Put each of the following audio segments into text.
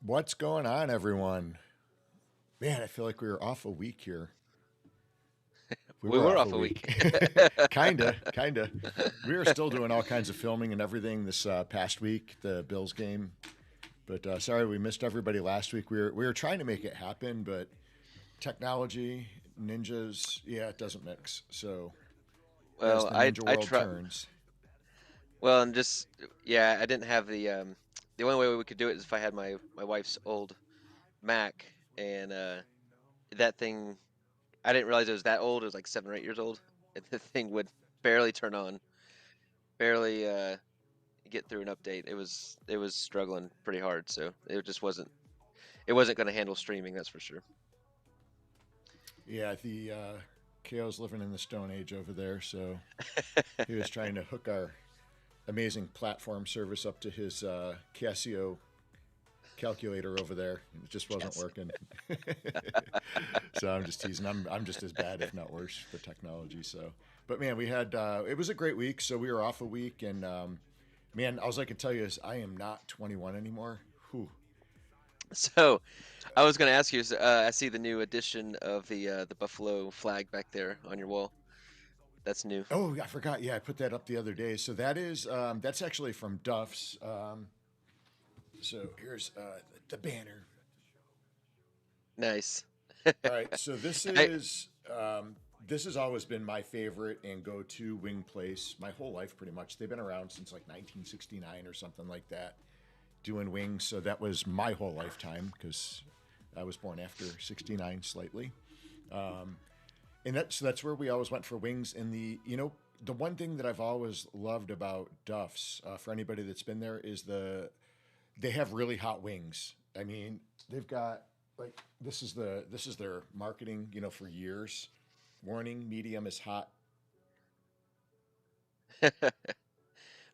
What's going on, everyone? Man, I feel like we were off a week here. We We were were off a off a week. week. Kinda. We were still doing all kinds of filming and everything this past week, the Bills game. But sorry, we missed everybody last week. We were trying to make it happen, but technology, ninjas, yeah, it doesn't mix. So as Well, the I ninja I world try. turns, Well, and just yeah, I didn't have the only way we could do it is if I had my wife's old Mac, and that thing I didn't realize it was that old. It was like 7 or 8 years old, and the thing would barely turn on, barely get through an update. It was struggling pretty hard, so it wasn't going to handle streaming. That's for sure. yeah, the KO's living in the Stone Age over there. So he was trying to hook our amazing platform service up to his Casio calculator over there. It just wasn't Yes. working. So I'm just teasing. I'm just as bad, if not worse, for technology. So, but man, we had it was a great week. So we were off a week, and man, all I can tell you is I am not 21 anymore. Whew. So, I was going to ask you. I see the new edition of the buffalo flag back there on your wall. That's new. Oh, I forgot. Yeah, I put that up the other day. So that is that's actually from Duff's. So here's the banner. Nice. All right, so this I, is this has always been my favorite and go-to wing place my whole life, pretty much. They've been around since like 1969 or something like that, doing wings. So that was my whole lifetime because I was born after '69 slightly, and that's where we always went for wings. And the one thing that I've always loved about Duff's for anybody that's been there is they have really hot wings. I mean, they've got like this is their marketing, for years. Warning: medium is hot.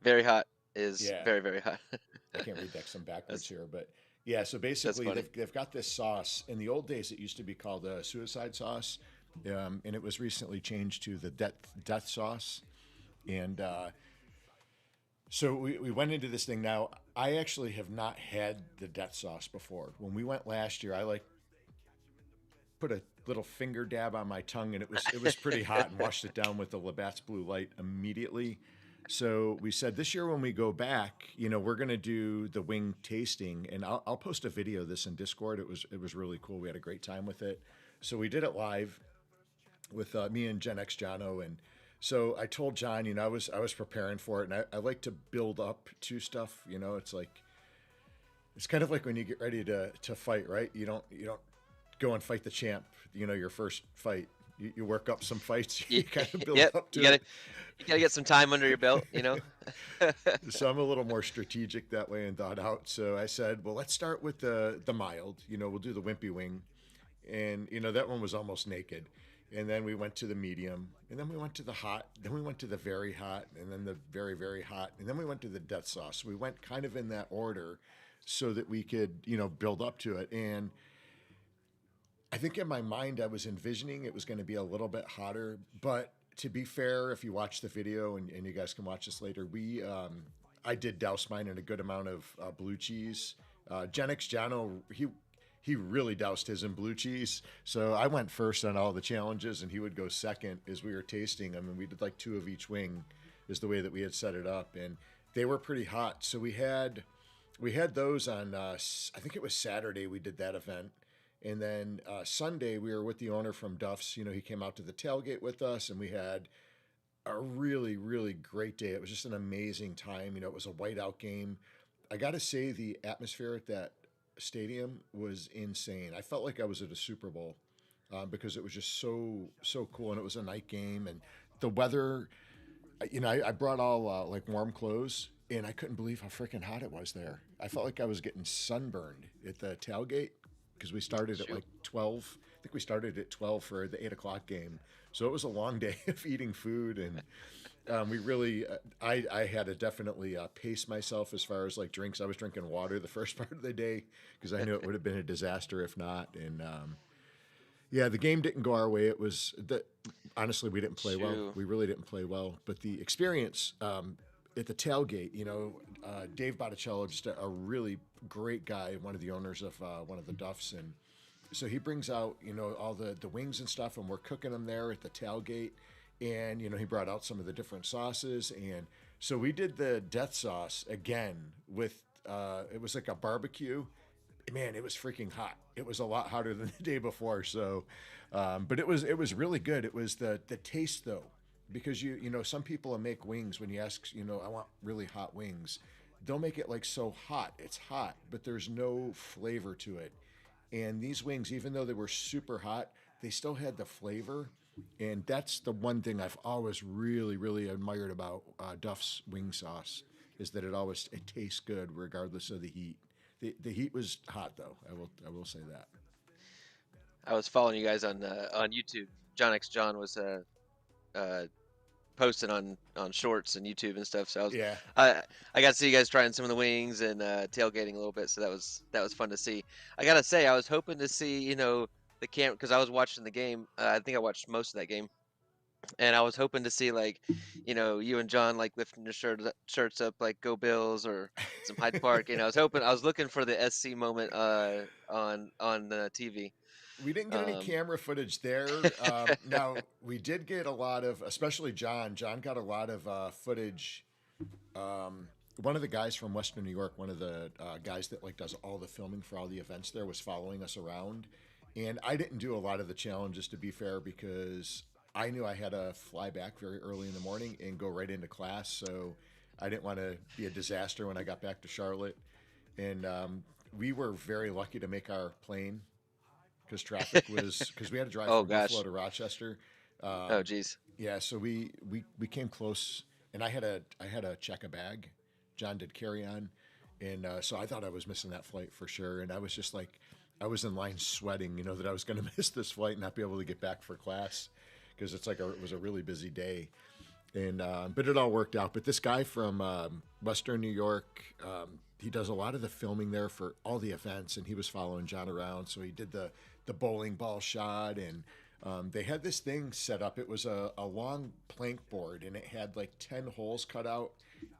very hot is Yeah, very, very hot. I can't read that 'cause I'm backwards That's here, but yeah. So that's basically, funny. they've got this sauce. In the old days, it used to be called a suicide sauce, and it was recently changed to the death sauce. And so we went into this thing. Now, I actually have not had the death sauce before. When we went last year, I like put a little finger dab on my tongue, and it was pretty hot, and washed it down with the Labatt's Blue Light immediately. So we said this year when we go back, we're gonna do the wing tasting, and I'll post a video of this in Discord. It was really cool. We had a great time with it. So we did it live with me and Gen X Jono, and so I told John, I was preparing for it, and I like to build up to stuff. It's kind of like when you get ready to fight, right? You don't go and fight the champ. Your first fight. You work up some fights. You Y- kind of build Yep, up you to gotta it. you gotta get some time under your belt. So I'm a little more strategic that way and thought out. So I said, well, let's start with the mild. We'll do the wimpy wing, and that one was almost naked. And then we went to the medium, and then we went to the hot, then we went to the very hot, and then the very, very hot, and then we went to the death sauce. We went kind of in that order so that we could, build up to it. And I think in my mind, I was envisioning it was going to be a little bit hotter. But to be fair, if you watch the video, and you guys can watch this later, I did douse mine in a good amount of blue cheese. Gen X Jono, he really doused his in blue cheese. So I went first on all the challenges, and he would go second as we were tasting them. And we did like two of each wing, is the way that we had set it up, and they were pretty hot. So we had those on. I think it was Saturday we did that event, and then Sunday we were with the owner from Duff's. He came out to the tailgate with us, and we had a really, really great day. It was just an amazing time. It was a whiteout game. I got to say, the atmosphere at that stadium was insane. I felt like I was at a Super Bowl because it was just so, so cool. And it was a night game. And the weather, I brought all like warm clothes, and I couldn't believe how freaking hot it was there. I felt like I was getting sunburned at the tailgate because we started at Shoot. like 12. I think we started at 12 for the 8 o'clock game. So it was a long day of eating food, and we really, I had to definitely pace myself as far as like drinks. I was drinking water the first part of the day because I knew it would have been a disaster if not. And yeah, the game didn't go our way. It was honestly, we didn't play well. Shoot. We really didn't play well, but the experience at the tailgate, Dave Botticello, just a really great guy, one of the owners of one of the Duffs, and so he brings out all the wings and stuff, and we're cooking them there at the tailgate, and he brought out some of the different sauces, and so we did the death sauce again with it was like a barbecue. Man, it was freaking hot. It was a lot hotter than the day before. So, but it was really good. It was the taste though, because some people will make wings when you ask I want really hot wings. They'll make it like so hot. It's hot, but there's no flavor to it. And these wings, even though they were super hot, they still had the flavor. And that's the one thing I've always really, really admired about Duff's wing sauce is that it tastes good regardless of the heat. The heat was hot though. I will say that. I was following you guys on YouTube. John X John was uh posting on shorts and YouTube and stuff. So Yeah. I got to see you guys trying some of the wings and tailgating a little bit. So that was fun to see. I gotta say, I was hoping to see the camera because I was watching the game. I think I watched most of that game, and I was hoping to see like you and John like lifting your shirts up like Go Bills or some Hyde Park. I was looking for the SC moment on the TV. We didn't get any Um, camera footage there. Now we did get a lot of, especially John. John got a lot of footage. One of the guys from Western New York, one of the guys that like does all the filming for all the events there, was following us around, and I didn't do a lot of the challenges to be fair because I knew I had to fly back very early in the morning and go right into class, so I didn't want to be a disaster when I got back to Charlotte, and we were very lucky to make our plane because traffic was because we had to drive oh from Buffalo gosh. to Rochester. Oh Um, geez. yeah, so we came close, and I had to check a bag. John did carry on, and so I thought I was missing that flight for sure. And I was just like, I was in line sweating, that I was going to miss this flight and not be able to get back for class because it was a really busy day. And but it all worked out. But this guy from Western New York, he does a lot of the filming there for all the events, and he was following John around. So he did the bowling ball shot, and they had this thing set up. It was a long plank board, and it had like 10 holes cut out,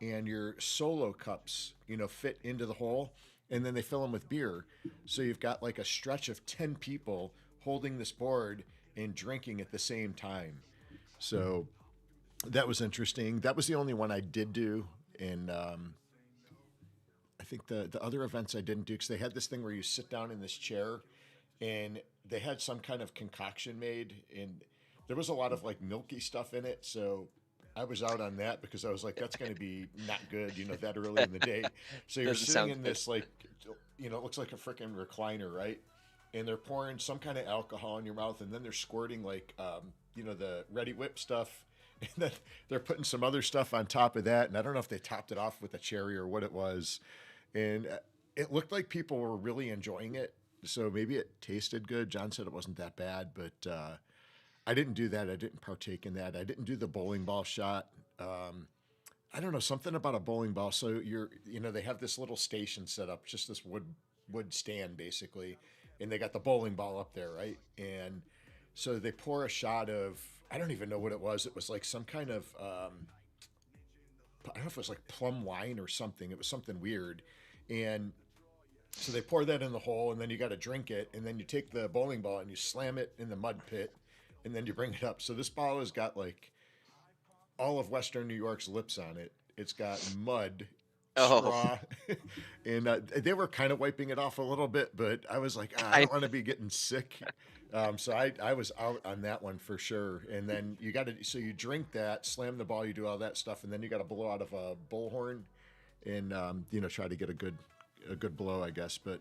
and your solo cups, fit into the hole, and then they fill them with beer. So you've got like a stretch of 10 people holding this board and drinking at the same time. So that was interesting. That was the only one I did do, and I think the other events I didn't do because they had this thing where you sit down in this chair, and they had some kind of concoction made, and there was a lot of like milky stuff in it. So I was out on that because I was like, that's going to be not good, that early in the day. So you're Doesn't sitting sound in good. this like, it looks like a freaking recliner, right? And they're pouring some kind of alcohol in your mouth, and then they're squirting like, the Ready Whip stuff, and then they're putting some other stuff on top of that. And I don't know if they topped it off with a cherry or what it was, and it looked like people were really enjoying it. So maybe it tasted good. John said it wasn't that bad, but I didn't do that. I didn't partake in that. I didn't do the bowling ball shot. I don't know, something about a bowling ball. So they have this little station set up, just this wood stand basically, and they got the bowling ball up there, right? And so they pour a shot of, I don't even know what it was. It was like some kind of I don't know if it was like plum wine or something. It was something weird, and so they pour that in the hole, and then you got to drink it, and then you take the bowling ball and you slam it in the mud pit, and then you bring it up. So this ball has got like all of Western New York's lips on it. It's got mud, Oh, straw, and they were kind of wiping it off a little bit, but I was like, I I don't want to be getting sick. So I was out on that one for sure. And then so you drink that, slam the ball, you do all that stuff, and then you got to blow out of a bullhorn and try to get a good blow, I guess. But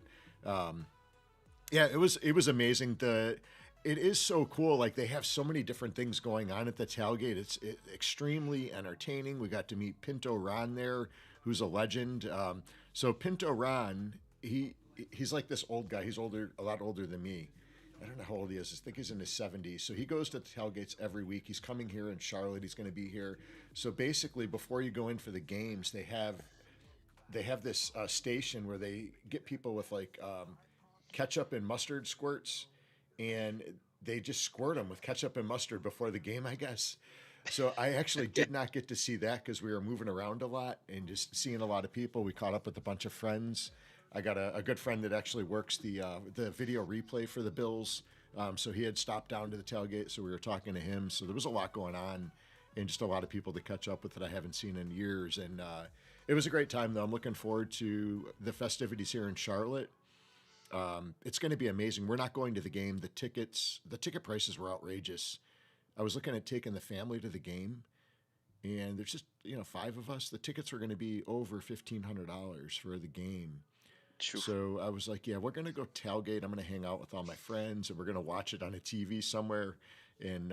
yeah, it was amazing. It is so cool. Like they have so many different things going on at the tailgate. It's extremely entertaining. We got to meet Pinto Ron there, who's a legend. So Pinto Ron, he's like this old guy. He's a lot older than me. I don't know how old he is. I think he's in his 70s. So he goes to the tailgates every week. He's coming here in Charlotte. He's going to be here. So basically, before you go in for the games, they have this station where they get people with like ketchup and mustard squirts, and they just squirt them with ketchup and mustard before the game, I guess. So I actually did not get to see that because we were moving around a lot and just seeing a lot of people. We caught up with a bunch of friends. I got a good friend that actually works the video replay for the Bills. So he had stopped down to the tailgate, so we were talking to him. So there was a lot going on, and just a lot of people to catch up with that I haven't seen in years. And it was a great time, though. I'm looking forward to the festivities here in Charlotte. It's going to be amazing. We're not going to the game. The ticket prices were outrageous. I was looking at taking the family to the game, and there's just five of us. The tickets were going to be over $1,500 for the game. Phew. So I was like, yeah, we're going to go tailgate. I'm going to hang out with all my friends, and we're going to watch it on a TV somewhere. And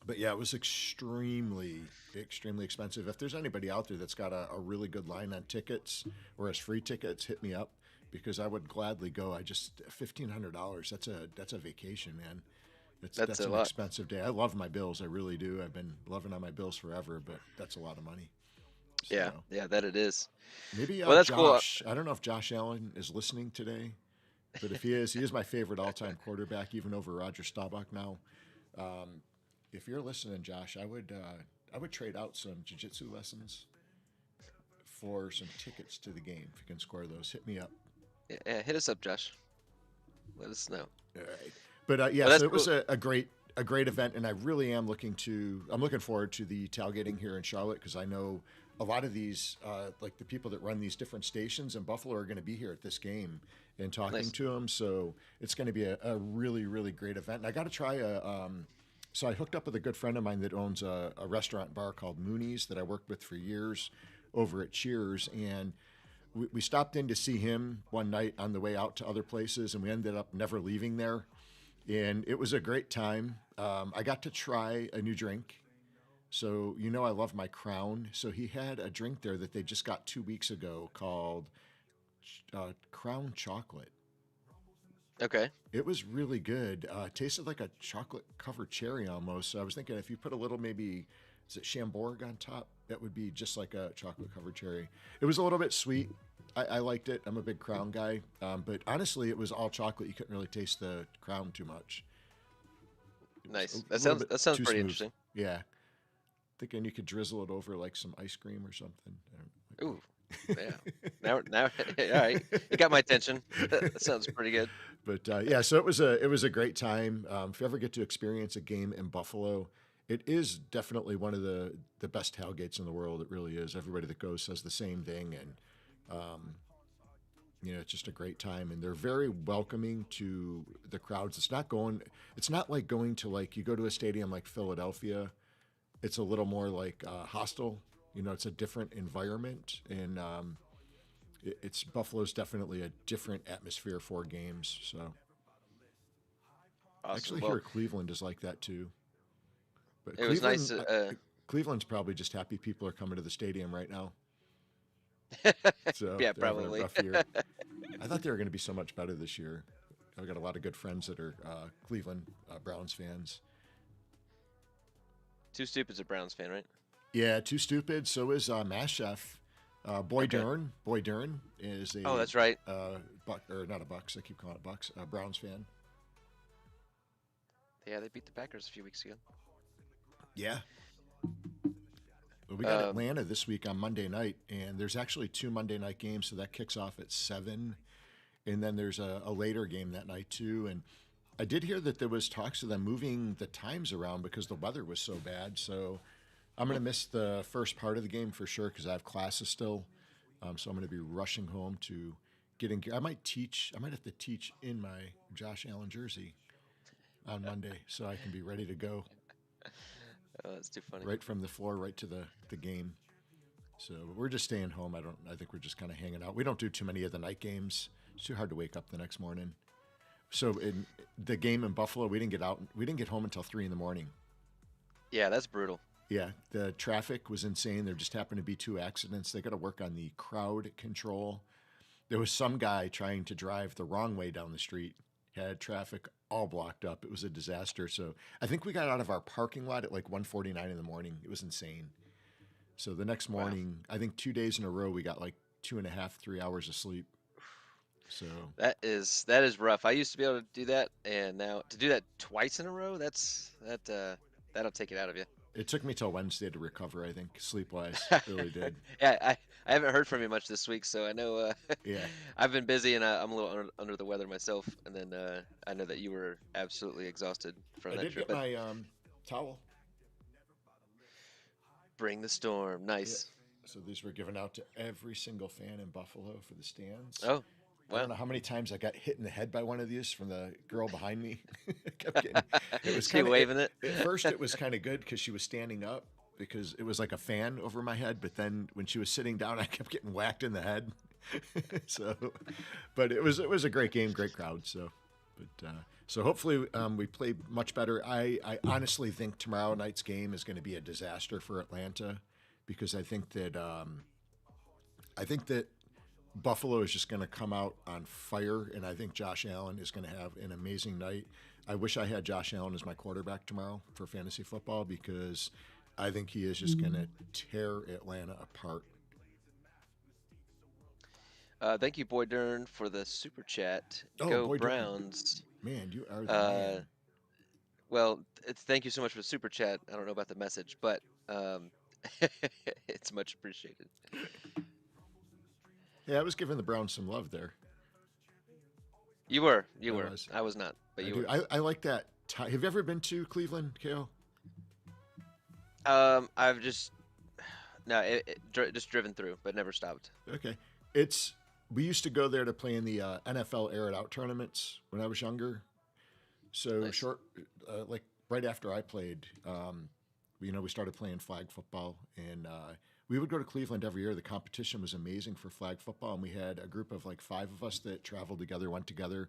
but yeah, it was extremely expensive. If there's anybody out there that's got a really good line on tickets or has free tickets, hit me up because I would gladly go. I just $1,500. That's a vacation, man. That's That's a an lot. expensive day. I love my bills. I really do. I've been loving on my bills forever, but that's a lot of money. So Yeah, yeah, that it is. maybe Well, that's cool. Josh. I don't know if Josh Allen is listening today, but if he is my favorite all-time quarterback, even over Roger Staubach now. Um, if you're listening, Josh, I would trade out some jiu-jitsu lessons for some tickets to the game. If you can score those, hit me up. Yeah, yeah, hit us up, Josh. Let us know. All right. But yeah, Well, that's so it cool. was a great event, and I really am I'm looking forward to the tailgating here in Charlotte because I know a lot of these like the people that run these different stations in Buffalo are going to be here at this game and talking Nice. to them. So it's going to be a really great event. And I got to try so I hooked up with a good friend of mine that owns a restaurant bar called Mooney's that I worked with for years over at Cheers, and we stopped in to see him one night on the way out to other places, and we ended up never leaving there. And it was a great time. I got to try a new drink. So, I love my Crown. So, he had a drink there that they just got 2 weeks ago called Crown Chocolate. Okay. It was really good. It tasted like a chocolate covered cherry almost. So, I was thinking if you put a little maybe, is it Chambord on top? That would be just like a chocolate covered cherry. It was a little bit sweet. I liked it. I'm a big Crown guy. But honestly, it was all chocolate. You couldn't really taste the Crown too much. It was Nice. a little bit That sounds too pretty smooth. interesting. Yeah. Thinking you could drizzle it over like some ice cream or something. Ooh, yeah. Now, all right. You got my attention. That sounds pretty good. But yeah, so it was a great time. If you ever get to experience a game in Buffalo, it is definitely one of the best tailgates in the world. It really is. Everybody that goes says the same thing, and um, it's just a great time. And they're very welcoming to the crowds. It's not like going to like you go to a stadium like Philadelphia. It's a little more like hostile. It's a different environment, and it's Buffalo's definitely a different atmosphere for games. So I Awesome. actually Well, hear Cleveland is like that too. But it was nice. Cleveland's probably just happy people are coming to the stadium right now. So Yeah, they're having a probably. rough year. I thought they were going to be so much better this year. I've got a lot of good friends that are Cleveland Browns fans. Too Stupid's a Browns fan, right? Yeah, too stupid. So is Mass Chef. Boy Okay. Dern. Boy Dern is Oh, a that's right. Buck or not a Bucks. I keep calling it Bucks. A Browns fan. Yeah, they beat the Packers a few weeks ago. Yeah. Well, we got Um, Atlanta this week on Monday night, and there's actually two Monday night games, so that kicks off at 7, and then there's a later game that night too. And I did hear that there was talks of them moving the times around because the weather was so bad. So I'm going to miss the first part of the game for sure because I have classes still. So I'm going to be rushing home to get in gear. I might teach. I might have to teach in my Josh Allen jersey on Monday so I can be ready to go oh, that's too funny. right from the floor right to the game. So we're just staying home. I think we're just kind of hanging out. We don't do too many of the night games. It's too hard to wake up the next morning. So in the game in Buffalo, we didn't get out. We didn't get home until 3 in the morning. Yeah, that's brutal. Yeah, the traffic was insane. There just happened to be 2 accidents. They got to work on the crowd control. There was some guy trying to drive the wrong way down the street, had traffic all blocked up. It was a disaster. So I think we got out of our parking lot at like 1:49 in the morning. It was insane. So the next Wow. morning, I think 2 days in a row, we got like 2.5, 3 hours of sleep. So That is rough. I used to be able to do that, and now to do that twice in a row, that'll take it out of you. It took me till Wednesday to recover, I think, sleep wise. Really did. Yeah, I haven't heard from you much this week, so I know Yeah. I've been busy and I'm a little under the weather myself. And then I know that you were absolutely exhausted from I that did trip. get But my towel. bring the storm, Yeah. nice. So these were given out to every single fan in Buffalo for the stands. Oh, I don't wow. know how many times I got hit in the head by one of these from the girl behind me. Kept getting. It was She kind of. waving it. At first, it was kind of good because she was standing up because it was like a fan over my head. But then when she was sitting down, I kept getting whacked in the head. So, but it was a great game, great crowd. So hopefully we play much better. I honestly think tomorrow night's game is going to be a disaster for Atlanta because I think that Buffalo is just going to come out on fire, and I think Josh Allen is going to have an amazing night. I wish I had Josh Allen as my quarterback tomorrow for fantasy football because I think he is just going to tear Atlanta apart. Thank you, Boy Dern, for the super chat. Oh, Go boy, Browns. man, you are the Uh, man. well, thank you so much for the super chat. I don't know about the message, but um, it's much appreciated. Yeah, I was giving the Browns some love there. You were, I you were. was. I was not, but I you do. were. I like that. Have you ever been to Cleveland, Kale? I've just no, just driven through, but never stopped. Okay. It's we used to go there to play in the NFL Air It Out tournaments when I was younger. So Nice. like right after I played, we started playing flag football, and we would go to Cleveland every year. The competition was amazing for flag football, and we had a group of like 5 of us that traveled together, went together.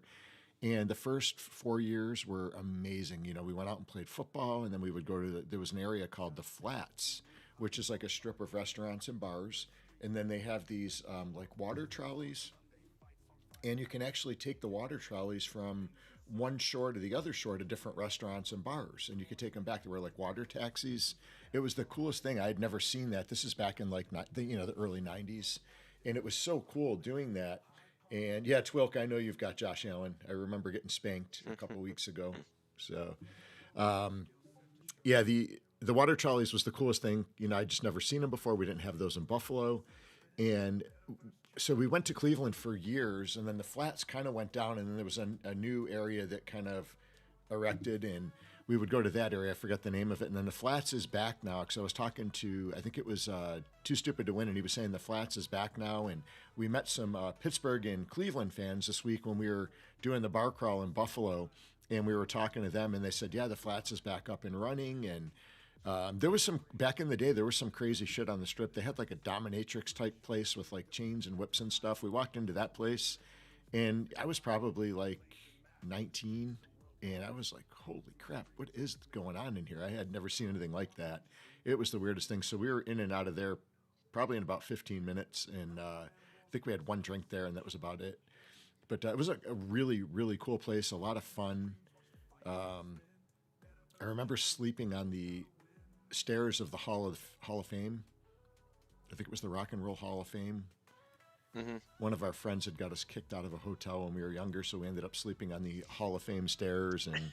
And the first 4 years were amazing. We went out and played football, and then we would go to there was an area called the Flats, which is like a strip of restaurants and bars. And then they have these like water trolleys, and you can actually take the water trolleys from one shore to the other shore to different restaurants and bars, and you could take them back. They were like water taxis. It was the coolest thing. I had never seen that. This is back in like the early '90s, and it was so cool doing that. And yeah, Twilk, I know you've got Josh Allen. I remember getting spanked a couple weeks ago. So yeah, the water trolleys was the coolest thing. I just never seen them before. We didn't have those in Buffalo, and so we went to Cleveland for years, and then the Flats kind of went down, and then there was a new area that kind of erected, and we would go to that area. I forget the name of it, and then the Flats is back now. Because I was talking to, I think it was Too Stupid to Win, and he was saying the Flats is back now, and we met some Pittsburgh and Cleveland fans this week when we were doing the bar crawl in Buffalo, and we were talking to them, and they said, yeah, the Flats is back up and running, and there was some back in the day. There was some crazy shit on the strip. They had like a dominatrix type place with like chains and whips and stuff. We walked into that place, and I was probably like 19, and I was like, "Holy crap! What is going on in here?" I had never seen anything like that. It was the weirdest thing. So we were in and out of there probably in about 15 minutes, and I think we had one drink there, and that was about it. But it was a really, really cool place. A lot of fun. I remember sleeping on the stairs of the Hall of Fame. I think it was the Rock and Roll Hall of Fame. Hmm. One of our friends had got us kicked out of a hotel when we were younger, so we ended up sleeping on the Hall of Fame stairs. And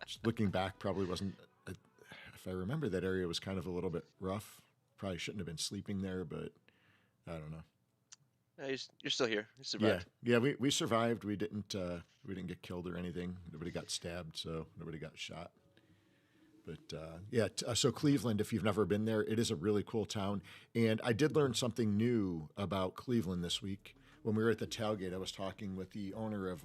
just looking back, probably wasn't. If I remember, that area was kind of a little bit rough. Probably shouldn't have been sleeping there, but I don't know. You're still here. You Yeah, survived. yeah, we survived. We didn't get killed or anything. Nobody got stabbed, so nobody got shot. But yeah, so Cleveland, if you've never been there, it is a really cool town. And I did learn something new about Cleveland this week. When we were at the tailgate, I was talking with the owner of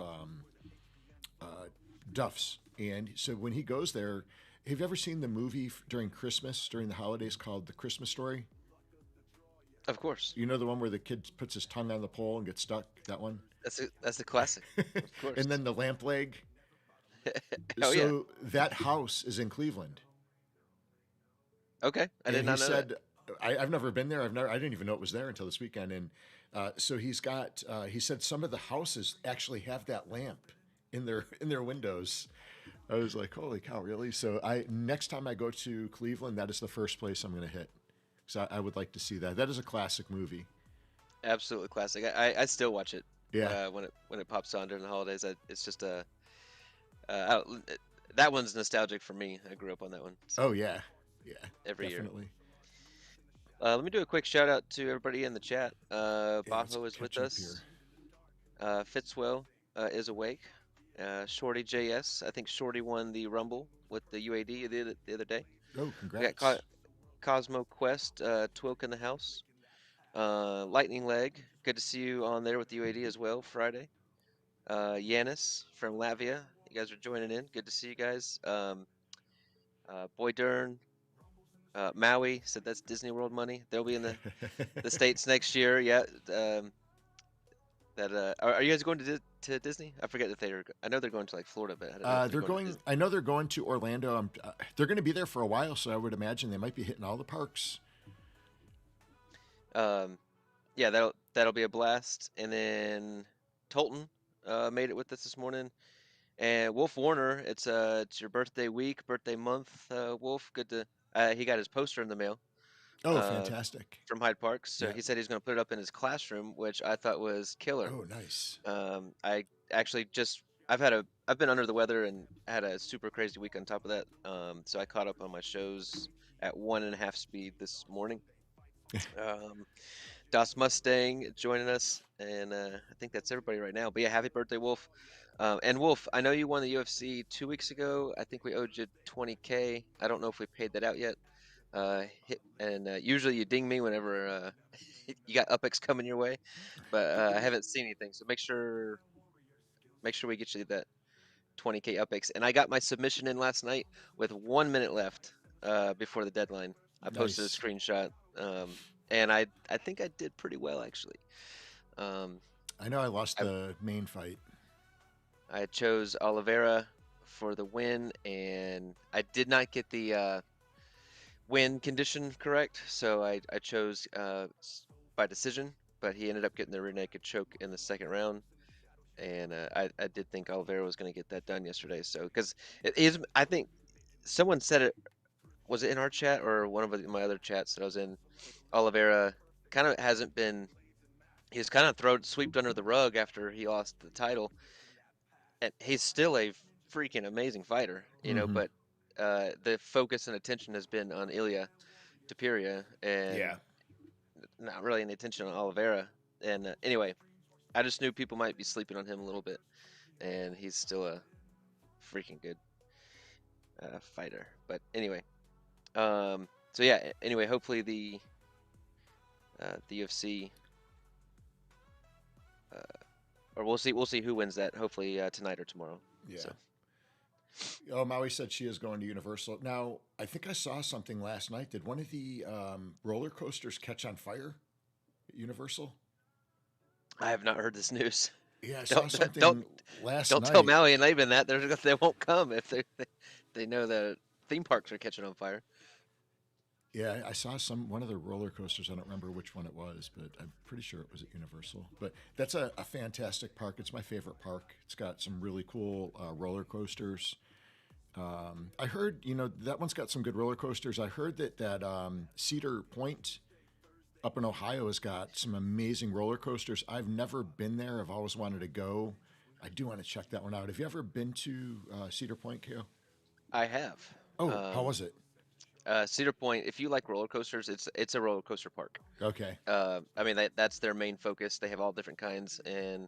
Duff's. And so when he goes there, have you ever seen the movie during Christmas, during the holidays called The Christmas Story? Of course. You know the one where the kid puts his tongue on the pole and gets stuck? That one? That's the classic. Of course. And then the lamp leg. Oh yeah. So that house is in Cleveland. Okay. I did And he not know that. said, I've never been there. I didn't even know it was there until this weekend. And so he said some of the houses actually have that lamp in their windows. I was like, holy cow, really? So next time I go to Cleveland, that is the first place I'm going to hit. So I would like to see that. That is a classic movie. Absolutely classic. I still watch it. Yeah. When it pops on during the holidays. It's just that one's nostalgic for me. I grew up on that one. So. Oh yeah. Yeah, every year. definitely. Let me do a quick shout out to everybody in the chat. Yeah, let's Bajo is with catch up here. us. Fitzwell is awake. Shorty JS. I think Shorty won the Rumble with the UAD the other day. Oh, We got congrats. Cosmo Quest, Twilk in the house. Lightning Leg. Good to see you on there with the UAD as well Friday. Yanis from Latvia. You guys are joining in. Good to see you guys. Boy Dern, Maui said that's Disney World money. They'll be in the States next year. Yeah. Are you guys going to Disney? I forget if they're. I know they're going to like Florida, but I don't know if they're They're going to going. Disney. I know they're going to Orlando. They're going to be there for a while, so I would imagine they might be hitting all the parks. Um, yeah, that'll be a blast. And then Tolton made it with us this morning. And Wolf Warner, it's your birthday week, birthday month, Wolf. Good to. He got his poster in the mail. Oh, Uh, fantastic! from Hyde Park. So Yeah. he said he's going to put it up in his classroom, which I thought was killer. Oh, nice. I actually just I've been under the weather and had a super crazy week on top of that. So I caught up on my shows at 1.5 speed this morning. Um, Das Mustang joining us, and I think that's everybody right now. But yeah, happy birthday, Wolf. And Wolf, I know you won the UFC 2 weeks ago. I think we owed you 20K. I don't know if we paid that out yet. Usually you ding me whenever you got UpX coming your way, but I haven't seen anything. So make sure we get you that 20K UpX. And I got my submission in last night with 1 minute left before the deadline. I posted a Nice. screenshot, and I think I did pretty well actually. Um, I know I lost I the main fight. I chose Oliveira for the win, and I did not get the win condition correct, so I chose by decision, but he ended up getting the rear naked choke in the second round, and I did think Oliveira was going to get that done yesterday. So because it is, I think someone said it was it in our chat or one of my other chats that I was in. Oliveira kind of hasn't been. He's kind of thrown swept under the rug after he lost the title, and he's still a freaking amazing fighter, Mm-hmm. But the focus and attention has been on Ilya Tapiria, and Yeah. not really any attention on Oliveira. And anyway, I just knew people might be sleeping on him a little bit, and he's still a freaking good fighter. But anyway, so yeah. Anyway, hopefully the UFC, uh, or we'll see who wins that. Hopefully tonight or tomorrow. Yeah. So Oh, Maui said she is going to Universal. Now, I think I saw something last night. Did one of the roller coasters catch on fire at Universal? I have not heard this news. Yeah, I saw Don't don't something last don't tell night. Maui and Laban that they won't come if they know that theme parks are catching on fire. Yeah, I saw one of the roller coasters. I don't remember which one it was, but I'm pretty sure it was at Universal. But that's a fantastic park. It's my favorite park. It's got some really cool roller coasters. I heard, that one's got some good roller coasters. I heard that Cedar Point up in Ohio has got some amazing roller coasters. I've never been there. I've always wanted to go. I do want to check that one out. Have you ever been to Cedar Point, Kale? I have. Oh, how was it? Cedar Point, if you like roller coasters, it's a roller coaster park. Okay. I mean that's their main focus. They have all different kinds, and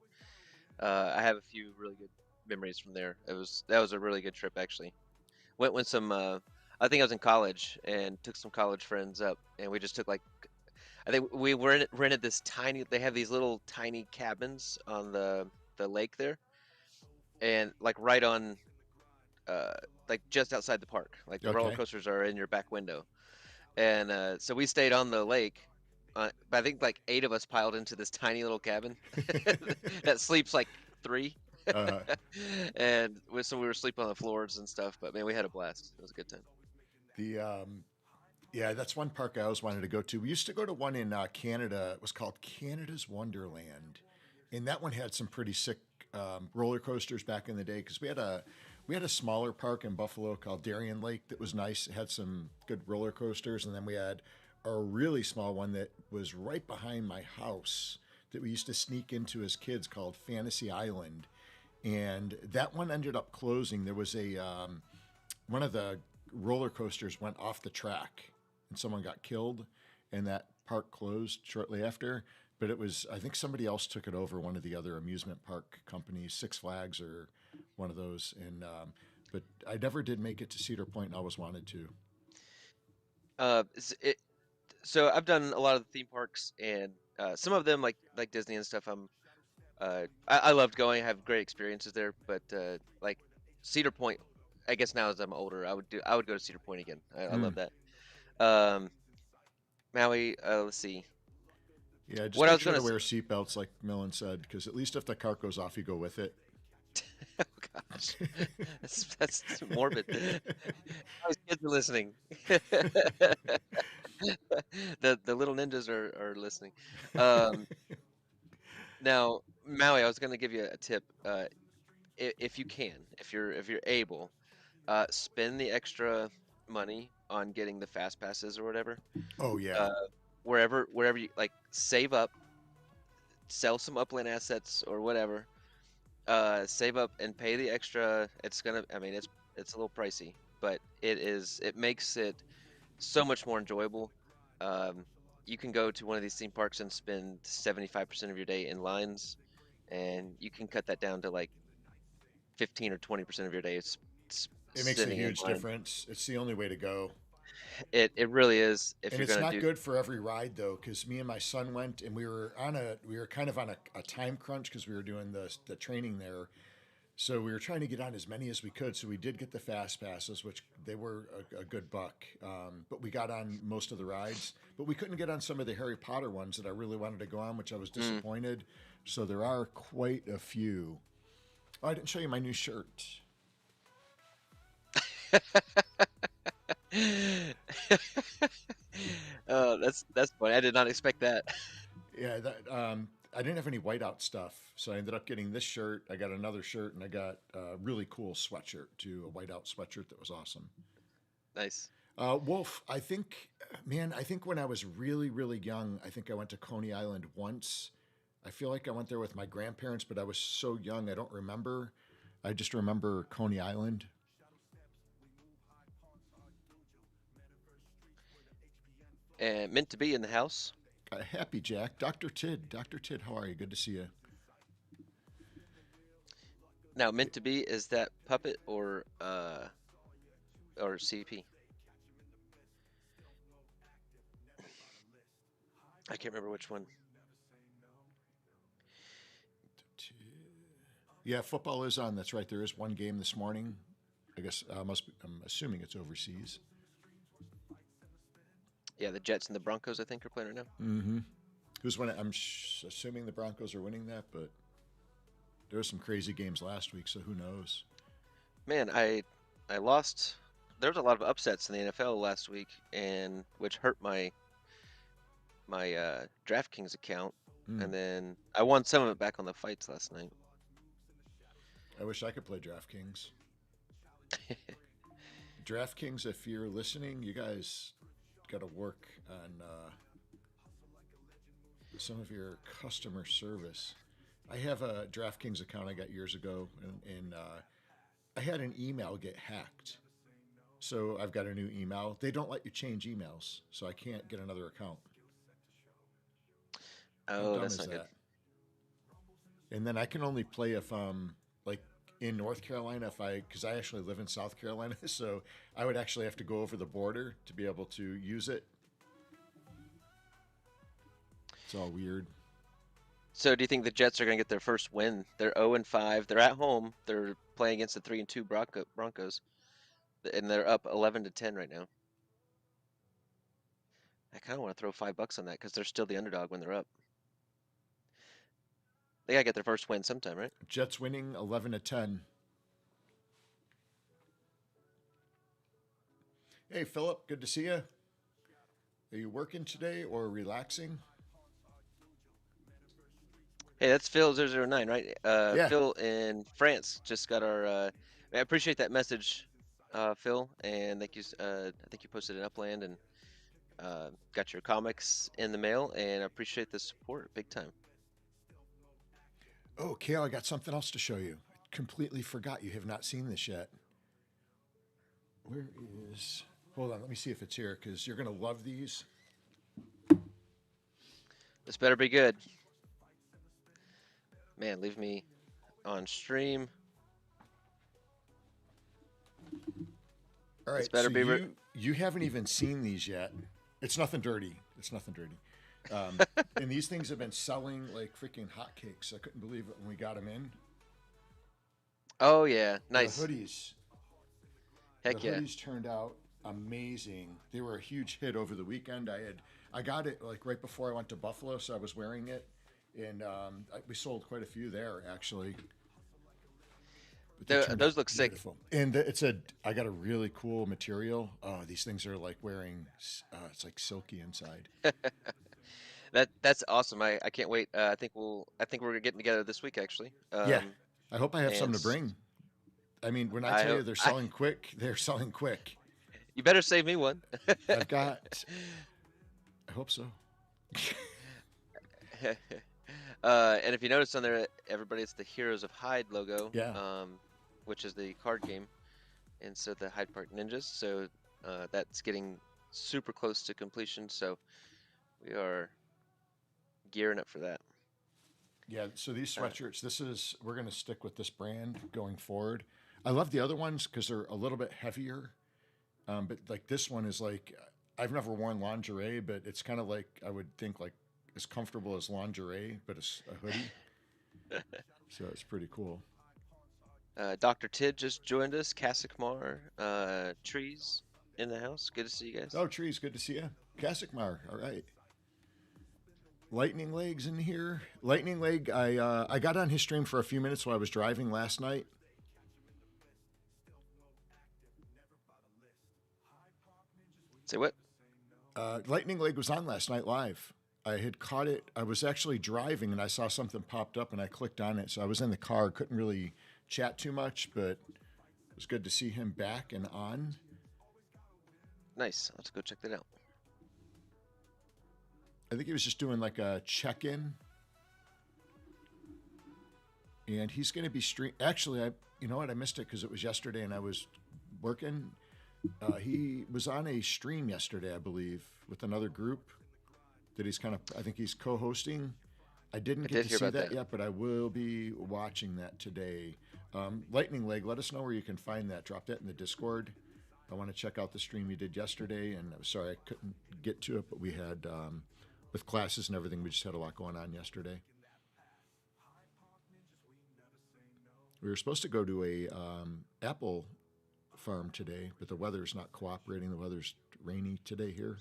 I have a few really good memories from there. That was a really good trip actually. Went with some. I think I was in college and took some college friends up, and we just took like I think we rented this tiny. They have these little tiny cabins on the lake there, and like right on uh like just outside the park. Like the roller Okay. coasters are in your back window. And so we stayed on the lake. But I think like 8 of us piled into this tiny little cabin that sleeps like 3. Uh, So we were sleeping on the floors and stuff. But man, we had a blast. It was a good time. the Yeah, that's one park I always wanted to go to. We used to go to one in Canada. It was called Canada's Wonderland, and that one had some pretty sick roller coasters back in the day. Because we had a smaller park in Buffalo called Darien Lake that was nice. It had some good roller coasters, and then we had a really small one that was right behind my house that we used to sneak into as kids called Fantasy Island, and that one ended up closing. There was a one of the roller coasters went off the track and someone got killed, and that park closed shortly after. But it was, I think somebody else took it over, one of the other amusement park companies, Six Flags or one of those. And but I never did make it to Cedar Point, and I always wanted to. It, so I've done a lot of the theme parks, and some of them like Disney and stuff. I loved going. I have great experiences there, but like Cedar Point, I guess now as I'm older, I would go to Cedar Point again. I Hmm. love that. Um, Maui. Let's see. Yeah, just What I make was sure gonna to say. wear seatbelts, like Millen said, because at least if the cart goes off, you go with it. Oh gosh, that's morbid. Those kids are listening. The little ninjas are listening. Um, Now, Maui, I was going to give you a tip. If you can, if you're able, spend the extra money on getting the fast passes or whatever. Oh yeah. Uh, wherever you like, save up, sell some Upland assets or whatever. Save up and pay the extra. I mean, it's a little pricey, but it makes it so much more enjoyable. Um, you can go to one of these theme parks and spend 75% of your day in lines, and you can cut that down to like 15 or 20% of your day It makes a sitting in huge line. difference. It's the only way to go. It really is if And you're it's gonna not do. good for every ride though, because me and my son went, and we were kind of on a time crunch because we were doing the training there. So we were trying to get on as many as we could. So we did get the fast passes, which they were a good buck. But we got on most of the rides, but we couldn't get on some of the Harry Potter ones that I really wanted to go on, which I was Mm. disappointed. So there are quite a few. Oh, I didn't show you my new shirt. Oh, that's funny. I did not expect that. Yeah, I didn't have any whiteout stuff, so I ended up getting this shirt. I got another shirt, and I got a really cool sweatshirt too, a whiteout sweatshirt that was awesome. Nice. Wolf, I think, man, I think when I was really, really young, I think I went to Coney Island once. I feel like I went there with my grandparents, but I was so young, I don't remember. I just remember Coney Island. And meant to be in the house. Happy Jack, Dr. Tid, Dr. Tid, how are you? Good to see you. Now, meant to be, is that puppet or CP? I can't remember which one. Yeah, football is on. That's right. There is one game this morning. I guess I'm assuming it's overseas. Yeah, the Jets and the Broncos, I think, are playing right now. Mm-hmm. Who's winning? Assuming the Broncos are winning that, but there were some crazy games last week, so who knows? Man, I lost. There was a lot of upsets in the NFL last week, and which hurt my DraftKings account. Mm. And then I won some of it back on the fights last night. I wish I could play DraftKings. DraftKings, if you're listening, you guys got to work on some of your customer service. I have a DraftKings account I got years ago, and I had an email get hacked. So I've got a new email. They don't let you change emails, so I can't get another account. How Oh, dumb that's is not good. that? And then I can only play if like in North Carolina, if I because I actually live in South Carolina, so I would actually have to go over the border to be able to use it. It's all weird. So do you think the Jets are going to get their first win? They're 0-5. They're at home. They're playing against the 3-2 Broncos, and they're up 11-10 right now. I kind of want to throw $5 on that because they're still the underdog when they're up. They gotta get their first win sometime, right? Jets winning 11-10. Hey Philip, good to see you. Are you working today or relaxing? Hey, that's Phil009, right? Yeah. Phil in France just got our. I appreciate that message, Phil, and thank you. I think you posted an Upland and got your comics in the mail, and I appreciate the support big time. Oh, Kale, I got something else to show you. Completely forgot you have not seen this yet. Where is? Hold on, let me see if it's here because you're gonna love these. This better be good. Man, leave me on stream. All This right, better so be. you haven't even seen these yet. It's nothing dirty. It's nothing dirty. And these things have been selling like freaking hotcakes. I couldn't believe it when we got them in. Oh yeah, The nice. hoodies, the Heck yeah. hoodies turned out amazing. They were a huge hit over the weekend. I got it like right before I went to Buffalo, so I was wearing it, and we sold quite a few there actually. But they turned out Those look sick. beautiful, and I got a really cool material. These things are like wearing. It's like silky inside. That's awesome. I can't wait. I think we're getting together this week actually. Yeah, I hope I have And something to bring. I mean, when I I tell hope you they're selling quick, they're selling quick. you better save me one. I've got. I hope so. And if you notice on there, everybody, it's the Heroes of Hyde logo. Yeah. Which is the card game, and so the Hyde Park Ninjas. So that's getting super close to completion. So we are gearing up for that. Yeah, so these sweatshirts, we're going to stick with this brand going forward. I love the other ones because they're a little bit heavier. But like this one is like, I've never worn lingerie, but it's kind of like, I would think like as comfortable as lingerie, but it's a hoodie. So it's pretty cool. Dr. Tid just joined us. Casikmar, Trees in the house. Good to see you guys. Oh, Trees, good to see you. Casikmar, all right. Lightning Leg's in here. Lightning Leg, I got on his stream for a few minutes while I was driving last night. Say what? Lightning Leg was on last night live. I had caught it. I was actually driving and I saw something popped up and I clicked on it. So I was in the car, couldn't really chat too much, but it was good to see him back and on. Nice. Let's go check that out. I think he was just doing like a check-in. And he's going to be Actually, you know what? I missed it because it was yesterday and I was working. He was on a stream yesterday, I believe, with another group that I think he's co-hosting. I didn't get to see that yet, but I will be watching that today. Lightning Leg, let us know where you can find that. Drop that in the Discord. I want to check out the stream you did yesterday, and I'm sorry I couldn't get to it, but we had, with classes and everything, we just had a lot going on yesterday. We were supposed to go to a apple farm today, but the weather's not cooperating. The weather's rainy today here.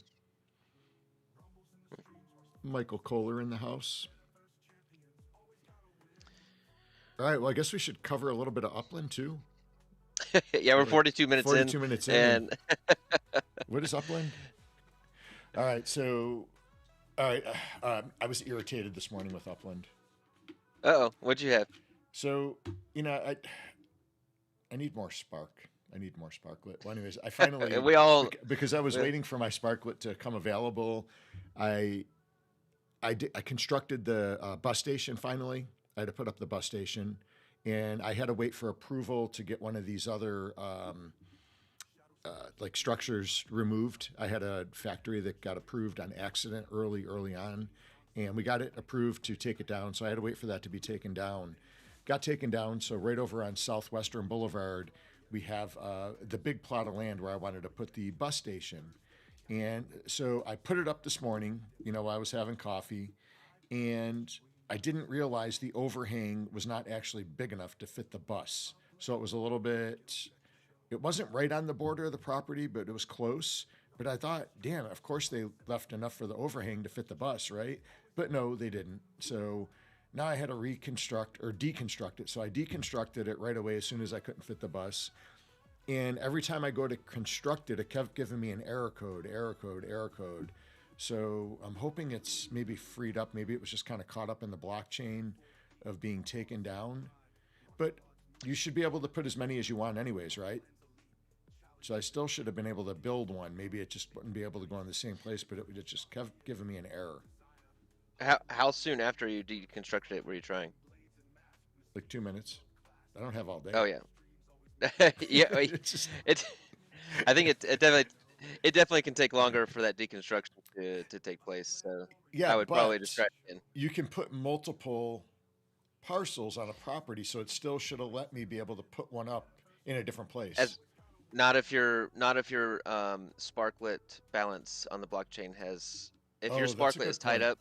Michael Kohler in the house. All right, well, I guess we should cover a little bit of Upland too. Yeah, we're 42 minutes 42 in. minutes in. And what is Upland? All right, so, I was irritated this morning with Upland. Uh-oh, what'd you have? So, I need more spark. I need more sparklet. Well, anyways, I finally because I was waiting for my sparklet to come available. I constructed the bus station finally. I had to put up the bus station, and I had to wait for approval to get one of these other like structures removed. I had a factory that got approved on accident early on, and we got it approved to take it down. So I had to wait for that to be taken down. Got taken down. So right over on Southwestern Boulevard, we have the big plot of land where I wanted to put the bus station. And so I put it up this morning, while I was having coffee, and I didn't realize the overhang was not actually big enough to fit the bus. So it was a little bit, it wasn't right on the border of the property, but it was close. But I thought, damn, of course they left enough for the overhang to fit the bus, right? But no, they didn't. So now I had to deconstruct it. So I deconstructed it right away as soon as I couldn't fit the bus. And every time I go to construct it, it kept giving me an error code. So I'm hoping it's maybe freed up. Maybe it was just kind of caught up in the blockchain of being taken down. But you should be able to put as many as you want anyways, right? So I still should have been able to build one. Maybe it just wouldn't be able to go in the same place, but it just kept giving me an error. How soon after you deconstructed it were you trying? Like 2 minutes. I don't have all day. Oh yeah. Yeah, I think it definitely can take longer for that deconstruction to take place. So Yeah, I would probably but just try it again. you can put multiple parcels on a property, so it still should have let me be able to put one up in a different place. As not if your sparklet balance on the blockchain has if your Oh, that's a sparklet is good tied point. up.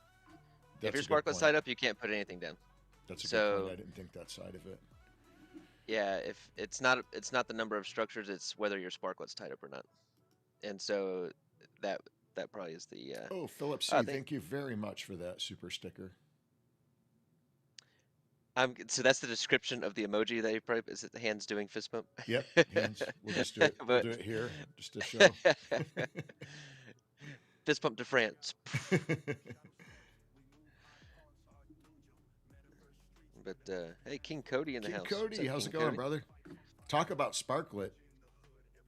If That's your a good sparklet's point. tied up, you can't put anything down. That's a good point. So I didn't think that side of it. yeah, if it's not the number of structures, it's whether your sparklet's tied up or not. And so that that probably is the Oh, Philip I C., think thank you very much for that super sticker. so that's the description of the emoji that you probably is it the hands doing fist bump? Yep, hands. We'll just do it. We'll But do it here just to show. fist bump to France. But hey, King Cody in the King house. What's Cody, up, how's King it going, Cody? brother? Talk about sparklet.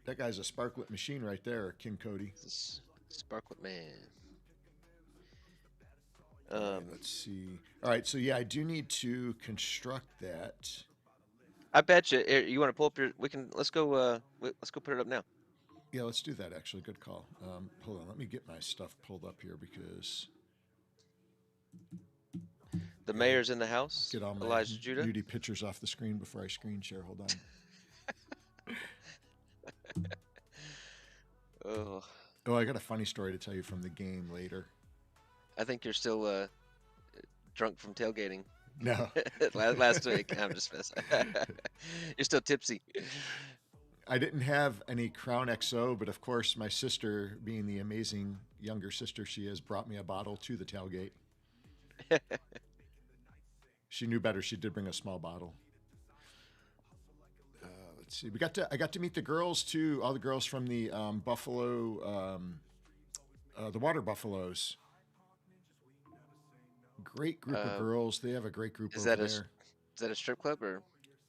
That guy's a sparklet machine right there, King Cody. This Sparklet man. All right, let's see. All right, so yeah, I do need to construct that. I bet you. You want to pull up your? We can. Let's go. Let's go put it up now. Yeah, let's do that. Actually, good call. Hold on, let me get my stuff pulled up here because The gotta mayor's in the house. get all my Elijah Judah. nudie pictures off the screen before I screen share. Hold on. Oh, Oh, I got a funny story to tell you from the game later. I think you're still drunk from tailgating No, last week. I'm just messing. You're still tipsy. I didn't have any Crown XO, but of course, my sister, being the amazing younger sister she is, brought me a bottle to the tailgate. She knew better. She did bring a small bottle. Let's see. I got to meet the girls too. All the girls from the Buffalo, the Water Buffaloes. Great group of Uh, girls. They have a great group is over that a there. is that a strip club or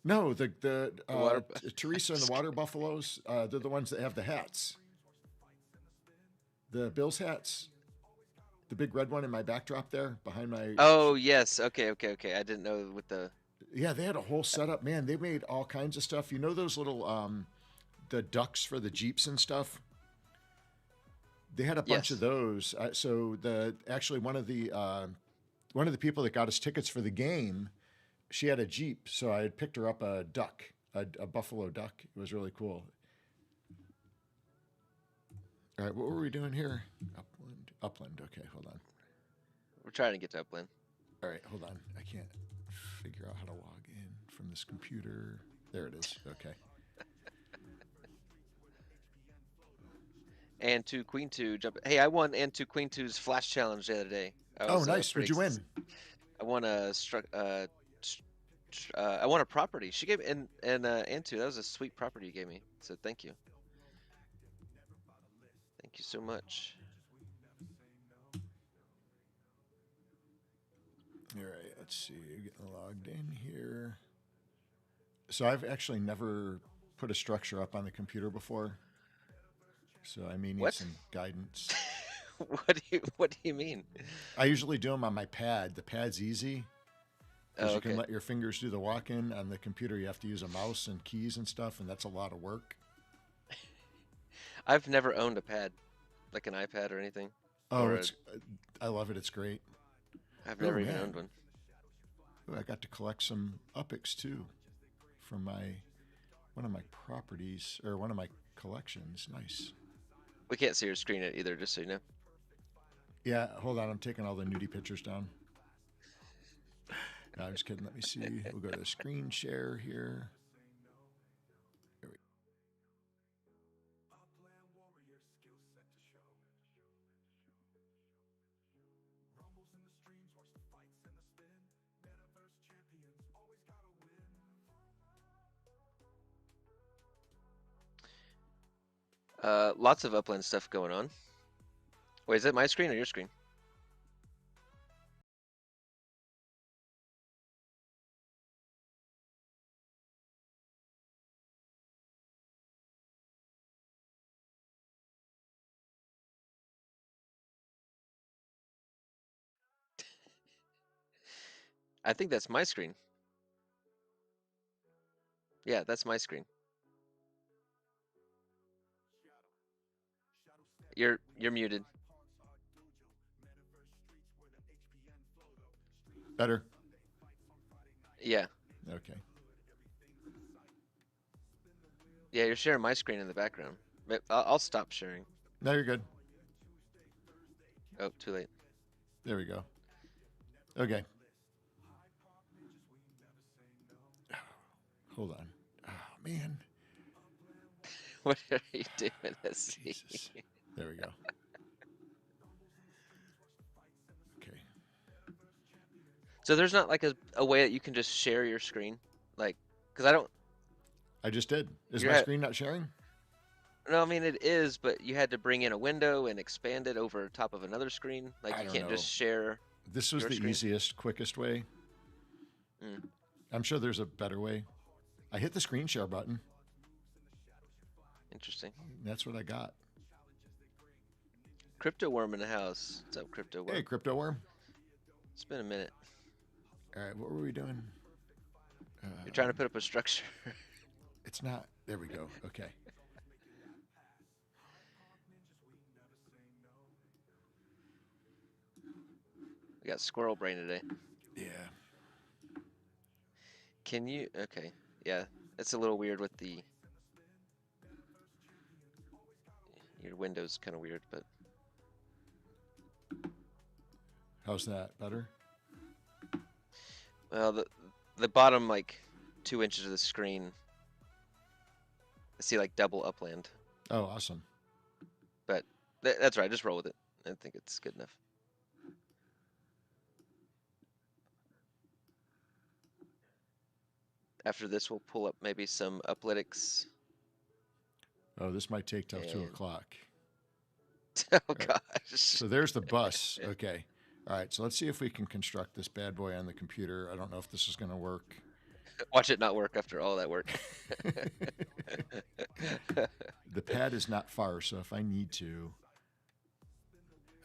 No, the water? Teresa and the Water Buffaloes. They're the ones that have the hats, the Bills hats. The big red one in my backdrop there behind my. Oh yes. Okay. Okay. Okay. I didn't know with the. Yeah, they had a whole setup. Man, they made all kinds of stuff. You know those little the ducks for the Jeeps and stuff. They had a bunch of Yes. those. So the actually one of the people that got us tickets for the game, she had a Jeep, so I had picked her up a duck, a buffalo duck. It was really cool. All right, what were we doing here? Upland. Upland. Okay, hold on. We're trying to get to Upland. All right, hold on. I can't figure out how to log in from this computer. There it is. Okay. And two Queen two jump. Hey, I won and two Queen two's flash challenge the other day. I Oh, was nice. pretty. What'd you win? I won a I won a property. She gave and Antu. That was a sweet property you gave me. So thank you. Thank you so much. All right, let's see. Getting logged in here. So I've actually never put a structure up on the computer before. So I may need What? some guidance. What do you mean? I usually do them on my pad. The pad's easy because Oh, you can okay. let your fingers do the walk-in. On the computer, you have to use a mouse and keys and stuff, and that's a lot of work. I've never owned a pad, like an iPad or anything, Oh, or it's I love it. It's great. I've Oh never even owned man, one. oh, I got to collect some Upics too from my one of my properties or one of my collections. Nice. We can't see your screen either, just so you know. Yeah, hold on. I'm taking all the nudie pictures down. No, I'm just kidding. Let me see. We'll go to screen share here. There we Lots of Upland stuff going on. Wait, is it my screen or your screen? I think that's my screen. Yeah, that's my screen. You're muted. Better? Yeah. Okay. Yeah, you're sharing my screen in the background. I'll stop sharing. No, you're good. Oh, too late. There we go. Okay. Hold on. Oh, man. What are you doing? Let's see. Jesus. There we go. Okay. So there's not like a way that you can just share your screen, like, because I don't. I just did. Is You my had screen not sharing? no, I mean it is, but you had to bring in a window and expand it over top of another screen. Like I you don't can't know. just share This was your the screen. easiest, quickest way. Mm, I'm sure there's a better way. I hit the screen share button. interesting. That's what I got. Crypto worm in the house. What's up, crypto worm? Hey, Crypto Worm. It's been a minute. All right, what were we doing? You're trying to put up a structure. It's not. There we go. Okay. We got squirrel brain today. Yeah. Can you? Okay. Yeah, it's a little weird with the your window's kind of weird, but How's that? Better? well, the bottom like 2 inches of the screen, I see like double Upland, Oh, awesome. but that's right. Just roll with it. I think it's good enough. After this, we'll pull up maybe some Uplytics. Oh, this might take till 2 And o'clock. oh Right. gosh. So there's the bus. Okay. All right. So let's see if we can construct this bad boy on the computer. I don't know if this is going to work. Watch it not work after all that work. The pad is not far, so if I need to.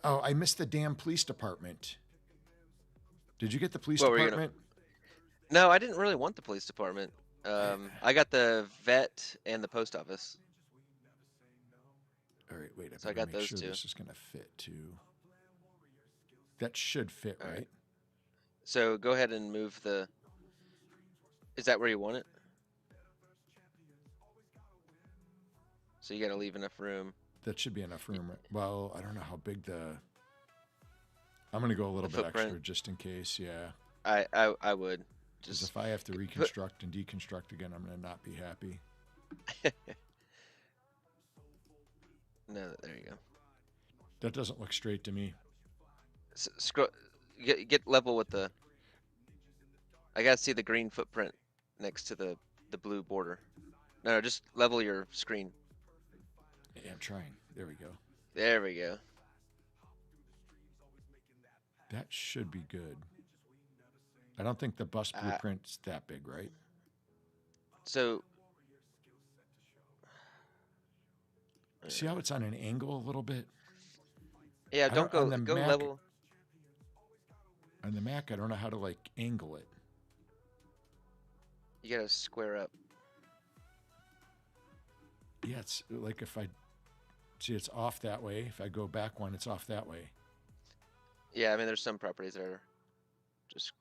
Oh, I missed the damn police department. Did you get the police What were you department? No, I didn't really want the police department. I got the vet and the post office. All right, wait. So I better got make those sure two. this is going to fit too. That should fit, All right? right. So go ahead and move the. Is that where you want it? So you got to leave enough room. That should be enough room. Well, I don't know how big the. I'm going to go a little The bit extra footprint? just in case. Yeah. I would Because just if I have to reconstruct and deconstruct again, I'm going to not be happy. no. There you go. That doesn't look straight to me. Scroll. Get level with the. I gotta see the green footprint next to the blue border. No, just level your screen. Yeah, I'm trying. There we go. There we go. That should be good. I don't think the bus blueprint's that big, right? So. See how it's on an angle a little bit? Yeah, don't go on the go Mac, level. On the Mac, I don't know how to like angle it. You gotta square up. Yeah, it's like if I see it's off that way. If I go back one, it's off that way. Yeah, I mean there's some properties that are just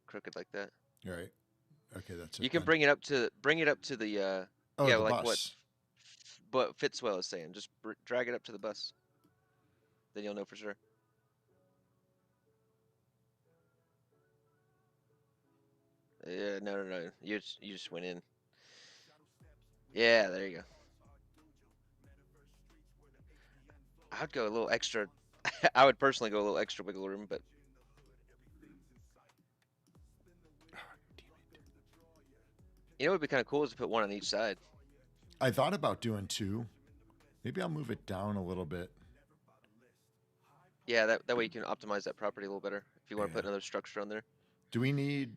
crooked like that. All right. Okay, that's it. You can then. bring it up to the Oh, yeah, the like bus. what Fitzwell is saying. Just drag it up to the bus. Then you'll know for sure. Yeah, no. You just went in. Yeah, there you go. I'd go a little extra. I would personally go a little extra wiggle room, but you know what would be kind of cool is to put one on each side. I thought about doing two. Maybe I'll move it down a little bit. Yeah, that way you can optimize that property a little better if you want to Yeah. put another structure on there. Do we need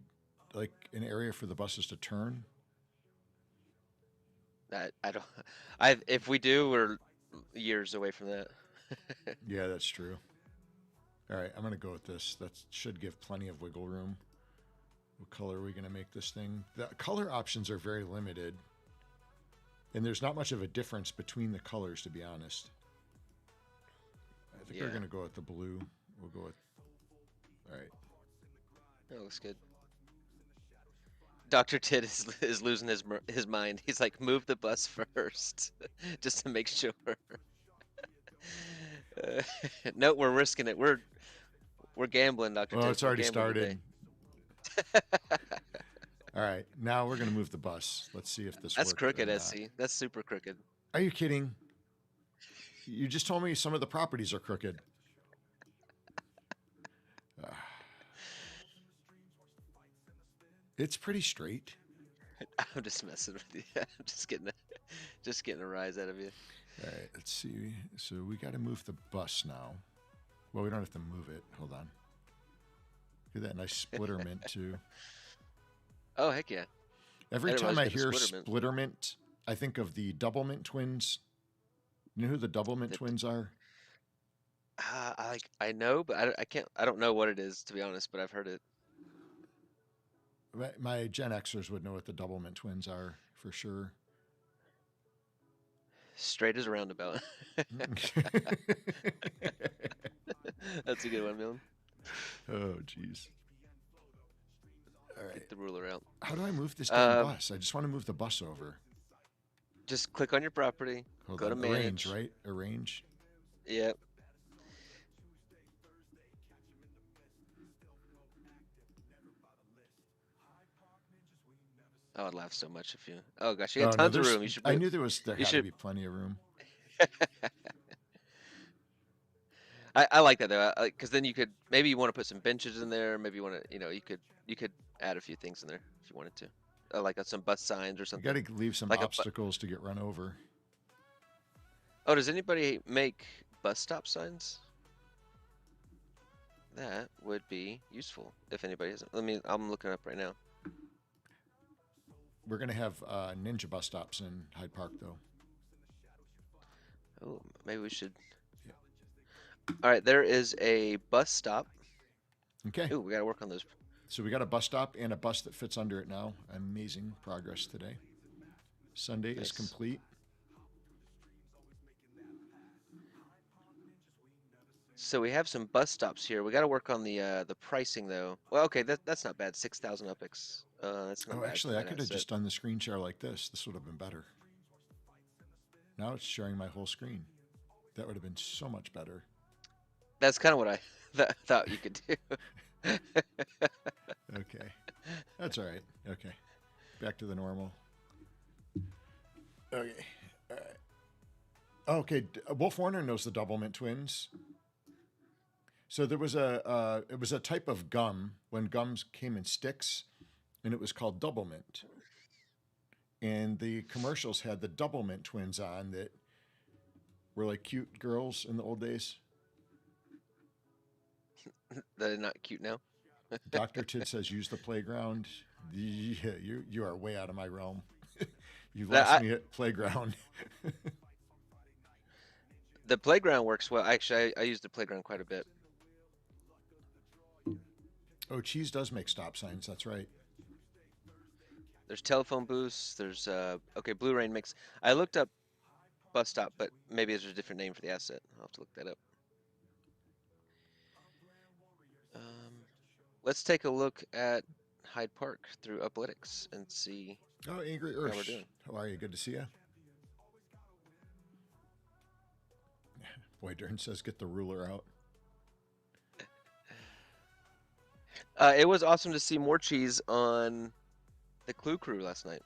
like an area for the buses to turn? I don't. If we do, we're years away from that. Yeah, that's true. All right, I'm going to go with this. That should give plenty of wiggle room. What color are we going to make this thing? The color options are very limited. And there's not much of a difference between the colors, to be honest. think we're gonna go with the blue. We'll go with. All right. That looks good. Dr. Tid is losing his mind. He's like, move the bus first, just to make sure. No, we're risking it. We're gambling, Dr. Well, Tid. it's We're already gambling started. today. All right, now we're gonna move the bus. Let's see if this That's works or crooked, not. SC. That's super crooked. Are you kidding? You just told me some of the properties are crooked. It's pretty straight. I'm just messing with you. I'm just getting a rise out of you. All right, let's see. So we got to move the bus now. Well, we don't have to move it. Hold on. Look at that nice splitter mint too. Oh heck yeah! Every didn't time I realize we hear had a splitter mint. splitter mint, I think of the double mint twins. You know who the double mint twins are? I know, but I don't know what it is, to be honest. But I've heard it. My Gen Xers would know what the double mint twins are for sure. Straight as a roundabout. That's a good one, Milton. Oh, jeez. All right. Get the ruler out. How do I move this damn bus? I just want to move the bus over. Just click on your property. Go to manage. Arrange, right? Arrange. Yep. Oh, I'd laugh so much if you. Oh gosh, you got tons of room. You should. I knew there had to be plenty of room. I like that though, because then you could maybe you want to put some benches in there. Maybe you want to, you could add a few things in there if you wanted to, like some bus signs or something. You got to leave some like obstacles to get run over. Oh, does anybody make bus stop signs? That would be useful if anybody hasn't. I'm looking up right now. We're gonna have ninja bus stops in Hyde Park though. Oh, maybe we should. All right, there is a bus stop. Okay. Ooh, we got to work on those. So we got a bus stop and a bus that fits under it now. Amazing progress today. Sunday is complete. So we have some bus stops here. We got to work on the pricing though. Well, okay, that's not bad. 6,000 UPX. That's not bad. Actually, I could have just done the screen share like this. This would have been better. Now it's sharing my whole screen. That would have been so much better. That's kind of what I thought you could do. Okay. That's all right. Okay. Back to the normal. Okay. All right. Okay. Wolf Warner knows the double mint twins. So there was it was a type of gum when gums came in sticks, and it was called double mint. And the commercials had the double mint twins on that were like cute girls in the old days. They're not cute now. Dr. Tid says use the playground. Yeah, you are way out of my realm. You lost me at playground. The playground works well. Actually, I use the playground quite a bit. Oh, Cheese does make stop signs. That's right. There's telephone booths. There's okay, Blue Rain makes. I looked up bus stop, but maybe there's a different name for the asset. I'll have to look that up. Let's take a look at Hyde Park through Uplytics and see. Oh, Angry how we're Earth. doing. How are you? Good to see you. Boy, Dern says get the ruler out. It was awesome to see more cheese on the Clue Crew last night.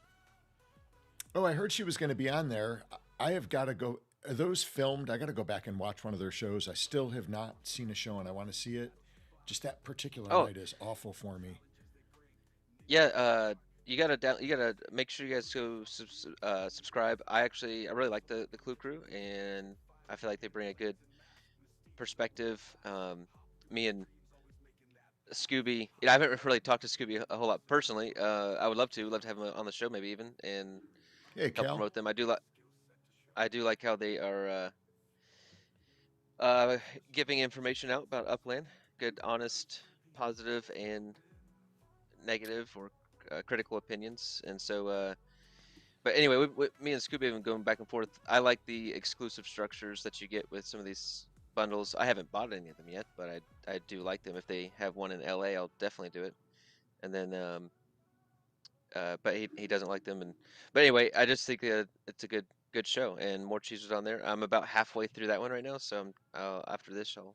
Oh, I heard she was going to be on there. I have got to go. Are those filmed? I got to go back and watch one of their shows. I still have not seen a show, and I want to see it. Just that particular night is awful for me. Yeah, you gotta make sure you guys go subscribe. I really like the Clue Crew, and I feel like they bring a good perspective. Me and Scooby, I haven't really talked to Scooby a whole lot personally. I would love to have him on the show, maybe even, and help promote them. I do like how they are giving information out about Upland. Good, honest, positive, and negative or critical opinions. And so, but anyway, me and Scooby have been going back and forth. I like the exclusive structures that you get with some of these bundles. I haven't bought any of them yet, but I do like them. If they have one in LA, I'll definitely do it. And then but he doesn't like them. And but anyway, I just think it's a good show, and more cheese was on there. I'm about halfway through that one right now, so after this I'll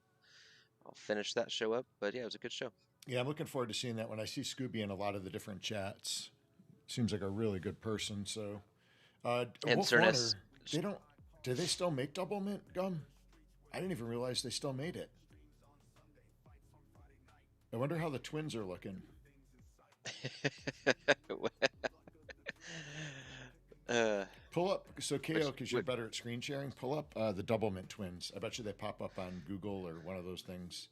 finish that show up. But yeah, it was a good show. Yeah, I'm looking forward to seeing that when I see Scooby in a lot of the different chats. Seems like a really good person. So, And Wolf Warner, Cernus, they don't. Do they still make double mint gum? I didn't even realize they still made it. I wonder how the twins are looking. uh, Pull up, so KO, which, because you're which better at screen sharing. Pull up the double mint twins. I bet you they pop up on Google or one of those things.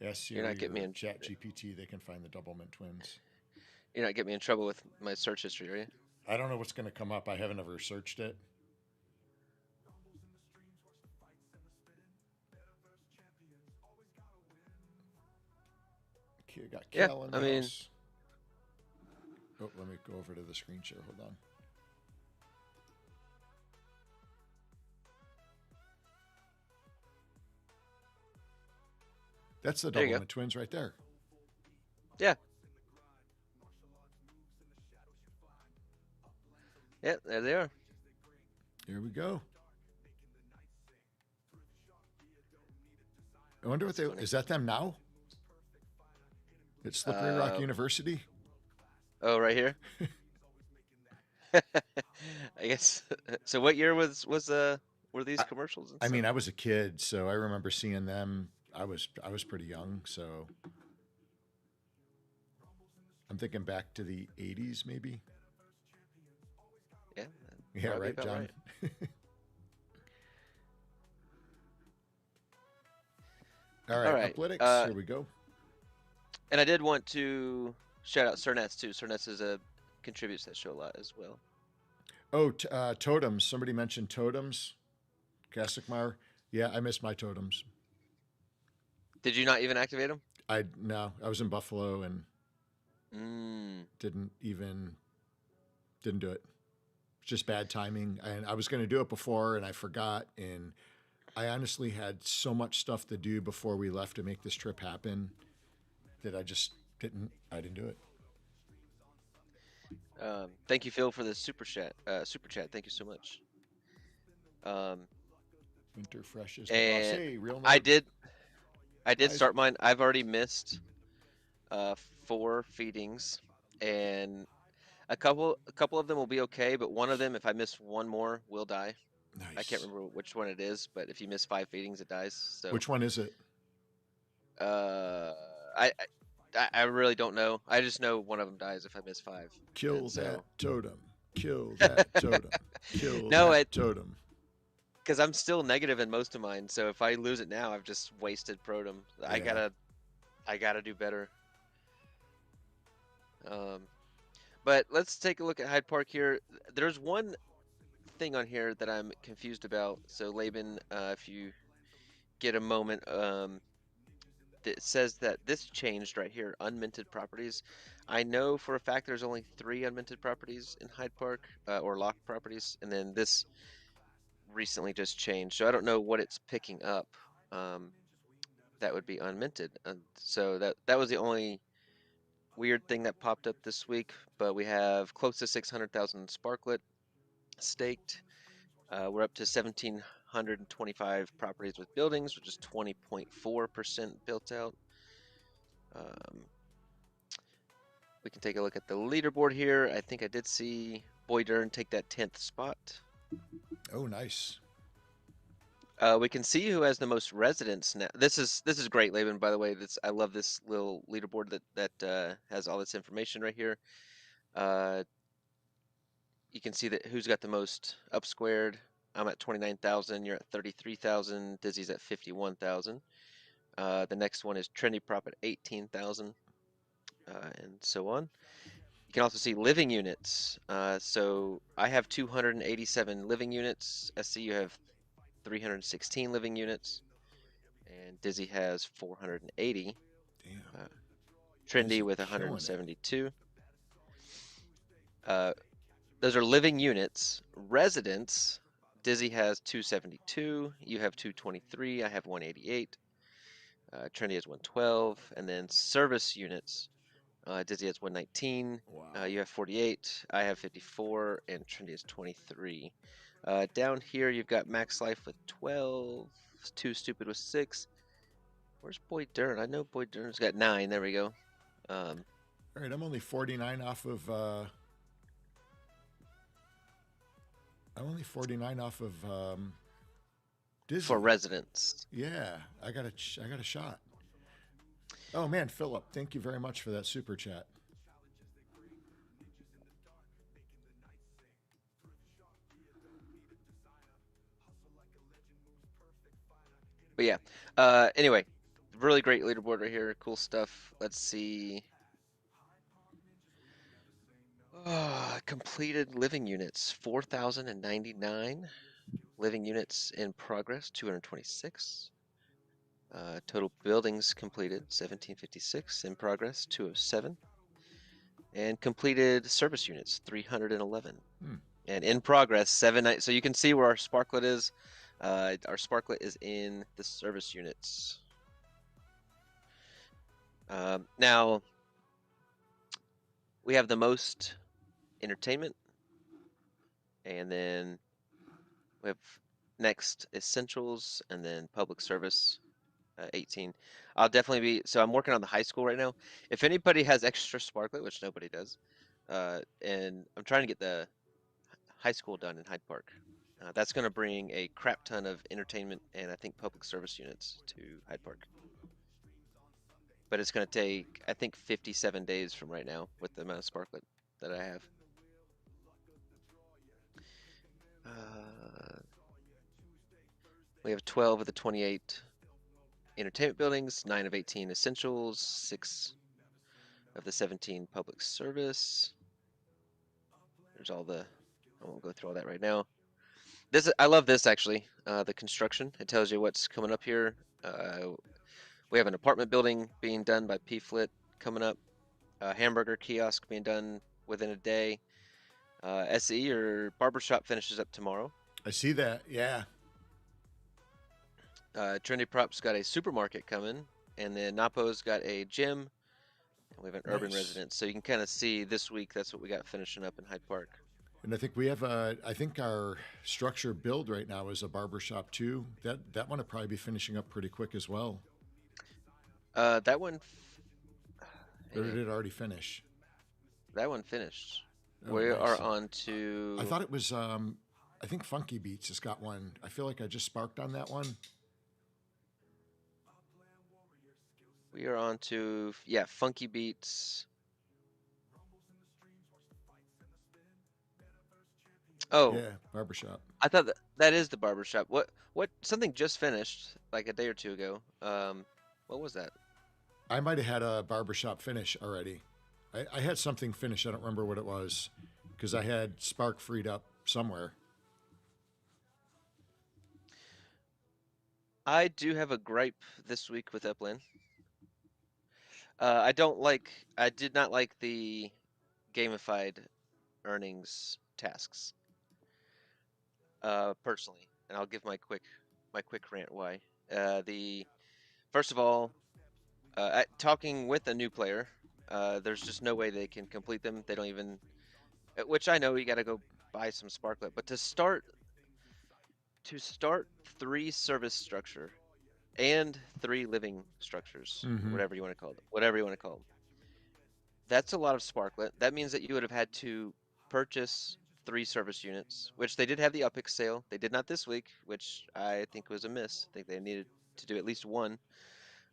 Ask you're not Siri getting me or in Chat GPT. They can find the double mint twins. you're not getting me in trouble with my search history, are you? I don't know what's going to come up. I haven't ever searched it. Okay, I got Yeah, Cal in I the mean, house. Oh, let me go over to the screen share. Hold on. That's the there you double go. mint twins right there. Yeah, yeah, there they are. Here we go. I wonder what That's they funny. is that them now? It's Slippery Rock Uh, University. oh, right here. I guess. So, what year was were these I, commercials and I stuff? mean, I was a kid, so I remember seeing them. I was pretty young, so I'm thinking back to the '80s, maybe. Yeah, Yeah, probably right, about John. right. All All right, right. Uplytics. Here we go. And I did want to shout out Cernets too. Cernets is a contributes to that show a lot as well. Oh, totems. Somebody mentioned totems. Kasachmar. Yeah, I missed my totems. Did you not even activate them? I no, I was in Buffalo and Mm. didn't even didn't do it. Just bad timing. And I was going to do it before and I forgot. And I honestly had so much stuff to do before we left to make this trip happen that I just didn't. I didn't do it. Thank you, Phil, for the super chat. Super chat. Thank you so much. Um, Winter fresh is the boss. and Hey, real I nerd. did I did Guys, start mine. I've already missed 4 feedings, and a couple of them will be okay, but one of them, if I miss one more, will die. I can't nice. remember which one it is, but if you miss 5 feedings, it dies. So Which one is it? uh, I, I really don't know. I just know one of them dies if I miss 5, and Kill that so totem. Kill that totem. Kill no, that it totem. because I'm still negative in most of mine. So if I lose it now, I've just wasted Protum. Yeah. I gotta do better. Um, but let's take a look at Hyde Park here. There's one thing on here that I'm confused about. So Laban, if you get a moment, it says that this changed right here, unminted properties. I know for a fact there's only 3 unminted properties in Hyde Park, or locked properties, and then this recently just changed. So I don't know what it's picking up. Um, that would be unminted. So that was the only weird thing that popped up this week. But we have close to 600,000 sparklet staked. We're up to 1,725 properties with buildings, which is 20.4% built out. We can take a look at the leaderboard here. I think I did see Boy Dern take that 10th spot. Oh, nice. We can see who has the most residents now. This is great, Laban. By the way, I love this little leaderboard that has all this information right here. You can see that who's got the most up squared. I'm at 29,000. You're at 33,000. Dizzy's at 51,000. The next one is Trendy Prop at 18,000, and so on. You can also see living units. So I have 287 living units. SC, you have 316 living units, and Dizzy has 480. Damn. Trendy Dizzy with killing it. 172. Uh, those are living units. Residents, Dizzy has 272. You have 223. I have 188. Trinity has 112. And then service units. Dizzy has 119. Wow. You have 48. I have 54. And Trinity has 23. Down here, you've got Max Life with 12. Too Stupid with 6. Where's Boyd Dern? I know Boyd Dern's got 9. There we go. All right, I'm only 49 off of. I'm only 49 off of Disney. For residents. Yeah, I got a shot. Oh man, Philip, thank you very much for that super chat. But yeah. Anyway, really great leaderboard right here. Cool stuff. Let's see. Completed living units, 4,099. Living units in progress, 226. Total buildings completed, 1,756. In progress, 207. And completed service units, 311. And in progress, 7. So you can see where our sparklet is. Our sparklet is in the service units. Now, we have the most entertainment, and then we have next essentials, and then public service, 18. I'll definitely be, so I'm working on the high school right now. If anybody has extra sparklet, which nobody does, and I'm trying to get the high school done in Hyde Park. That's going to bring a crap ton of entertainment and I think public service units to Hyde Park. But it's going to take, I think, 57 days from right now with the amount of sparklet that I have. We have 12 of the 28 entertainment buildings, 9 of 18 essentials, 6 of the 17 public service. There's all the, I won't go through all that right now. I love this actually, the construction. It tells you what's coming up here. We have an apartment building being done by PFLIT coming up. A hamburger kiosk being done within a day. SE or barbershop finishes up tomorrow. I see that. Yeah. Trinity Prop's got a supermarket coming, and then Napo's got a gym, and we have an urban residence. So you can kind of see this week that's what we got finishing up in Hyde Park. And I think we have I think our structure build right now is a barbershop too. That one will probably be finishing up pretty quick as well. That one. Or did it already finish? That one finished. Oh, we nice. are on to. I thought it was. I think Funky Beats has got one. I feel like I just sparked on that one. We are on to, yeah, Funky Beats. Oh, yeah, barbershop. I thought that is the barbershop. What? Something just finished like a day or two ago. What was that? I might have had a barbershop finish already. I had something finished. I don't remember what it was because I had Spark freed up somewhere. I do have a gripe this week with Upland. I did not like the gamified earnings tasks. Personally, and I'll give my quick rant why. First of all, talking with a new player, there's just no way they can complete them. They don't even, which I know you got to go buy some sparklet, but to start 3 service structure and 3 living structures, whatever you want to call them, that's a lot of sparklet. That means that you would have had to purchase 3 service units, which they did have the UPIX sale. They did not this week, which I think was a miss. I think they needed to do at least one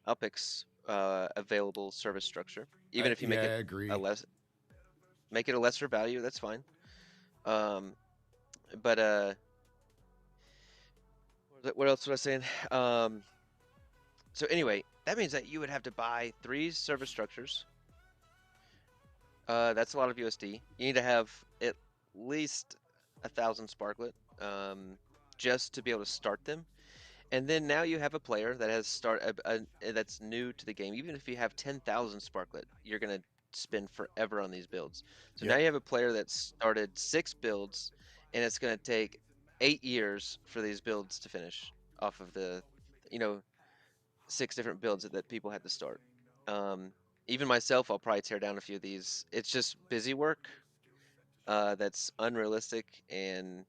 UPIX available service structure, even if you make it make it a lesser value. That's fine. But what else was I saying? So anyway, that means that you would have to buy 3 service structures. That's a lot of USD. You need to have at least 1,000 sparklet just to be able to start them. And then now you have a player that has that's new to the game. Even if you have 10,000 sparklet, you're gonna spend forever on these builds. So now you have a player that started 6 builds, and it's gonna take 8 years for these builds to finish off of the, you know, 6 different builds that people had to start. Um, Even myself, I'll probably tear down a few of these. It's just busy work, that's unrealistic, and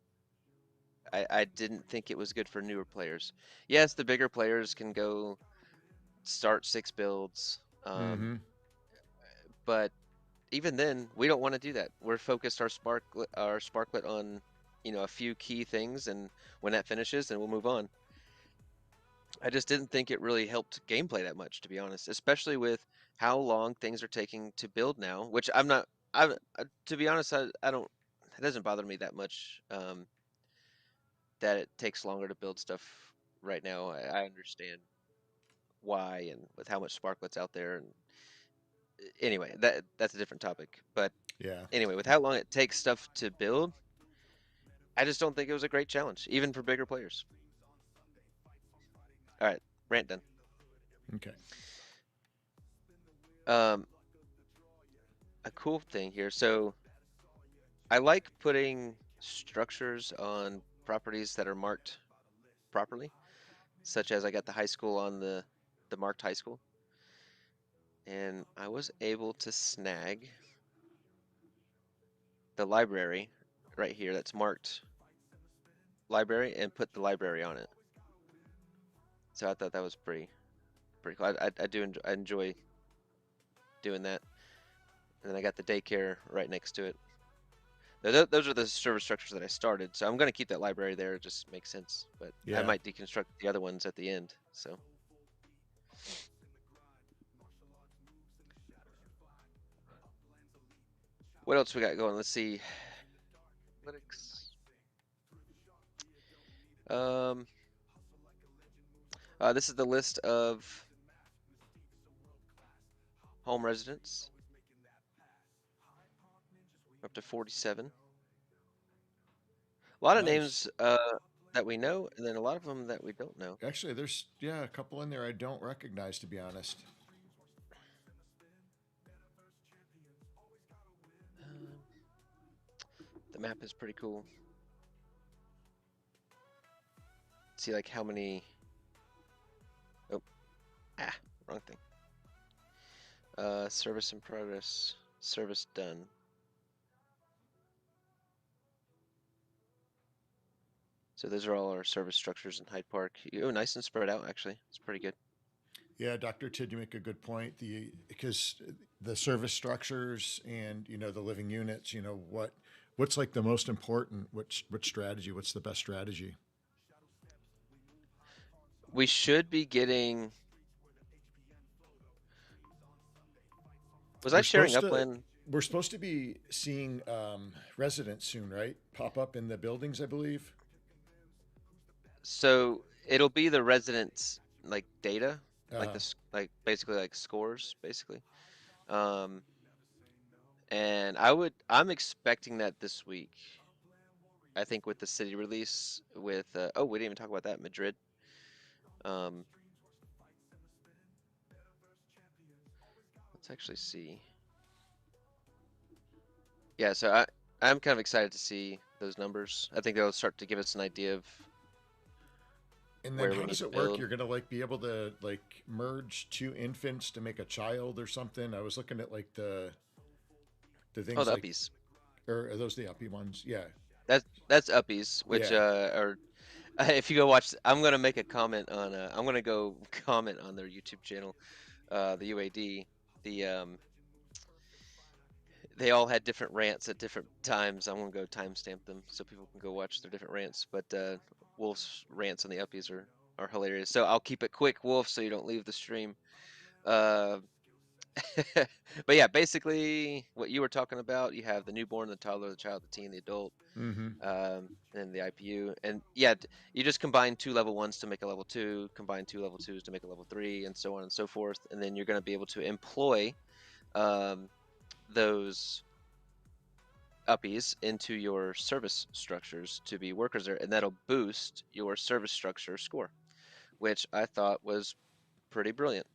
I didn't think it was good for newer players. Yes, the bigger players can go start 6 builds, Mm-hmm. but even then, we don't want to do that. We're focused our sparklet on, a few key things, and when that finishes, then we'll move on. I just didn't think it really helped gameplay that much, to be honest, especially with how long things are taking to build now, which I'm not, to be honest, I don't, it doesn't bother me that much, that it takes longer to build stuff right now. I understand why, and with how much sparklets out there. And anyway, that's a different topic. But Yeah. anyway, with how long it takes stuff to build, I just don't think it was a great challenge, even for bigger players. All right, rant done. Okay. Um, a cool thing here. So I like putting structures on properties that are marked properly, such as I got the high school on the marked high school, and I was able to snag the library right here that's marked library and put the library on it. So I thought that was pretty cool. I enjoy doing that. And then I got the daycare right next to it. Those are the service structures that I started, so I'm gonna keep that library there. It just makes sense, but I Yeah. might deconstruct the other ones at the end. So what else we got going? Let's see. Analytics. Um, this is the list of home residents, up to 47. A lot of Nice. names that we know, and then a lot of them that we don't know. Actually, there's yeah a couple in there I don't recognize, to be honest. Um, the map is pretty cool. See like how many. Oh, wrong thing. Service in progress. Service done. So those are all our service structures in Hyde Park. Oh, nice and spread out, actually. It's pretty good. Yeah, Dr. Tid, you make a good point. Because the service structures and the living units, what's like the most important? Which strategy? What's the best strategy? We should be getting. Was I We're sharing supposed to Upland? we're supposed to be seeing residents soon, right? Pop up in the buildings, I believe. So it'll be the residents like data, like Uh, this, like basically like scores, basically. Um, and I'm expecting that this week. I think with the city release, with oh, we didn't even talk about that, Madrid. Um, let's actually see. Yeah, so I'm kind of excited to see those numbers. I think they'll start to give us an idea of and then where we how need does to it work? build. You're gonna like be able to like merge two infants to make a child or something. I was looking at like the Oh, things the like, uppies. or are those the uppy ones? Yeah, That's uppies, which yeah. are if you go watch, I'm gonna make a comment on. I'm gonna go comment on their YouTube channel, the UAD. The They all had different rants at different times. I'm gonna go timestamp them so people can go watch their different rants. But Wolf's rants on the uppies are hilarious. So I'll keep it quick, Wolf, so you don't leave the stream. Uh, but yeah, basically what you were talking about, you have the newborn, the toddler, the child, the teen, the adult, Mm-hmm. and the IPU. And yeah, you just combine 2 level 1s to make a level 2, combine 2 level 2s to make a level 3, and so on and so forth. And then you're going to be able to employ um, those uppies into your service structures to be workers there, and that'll boost your service structure score, which I thought was pretty brilliant.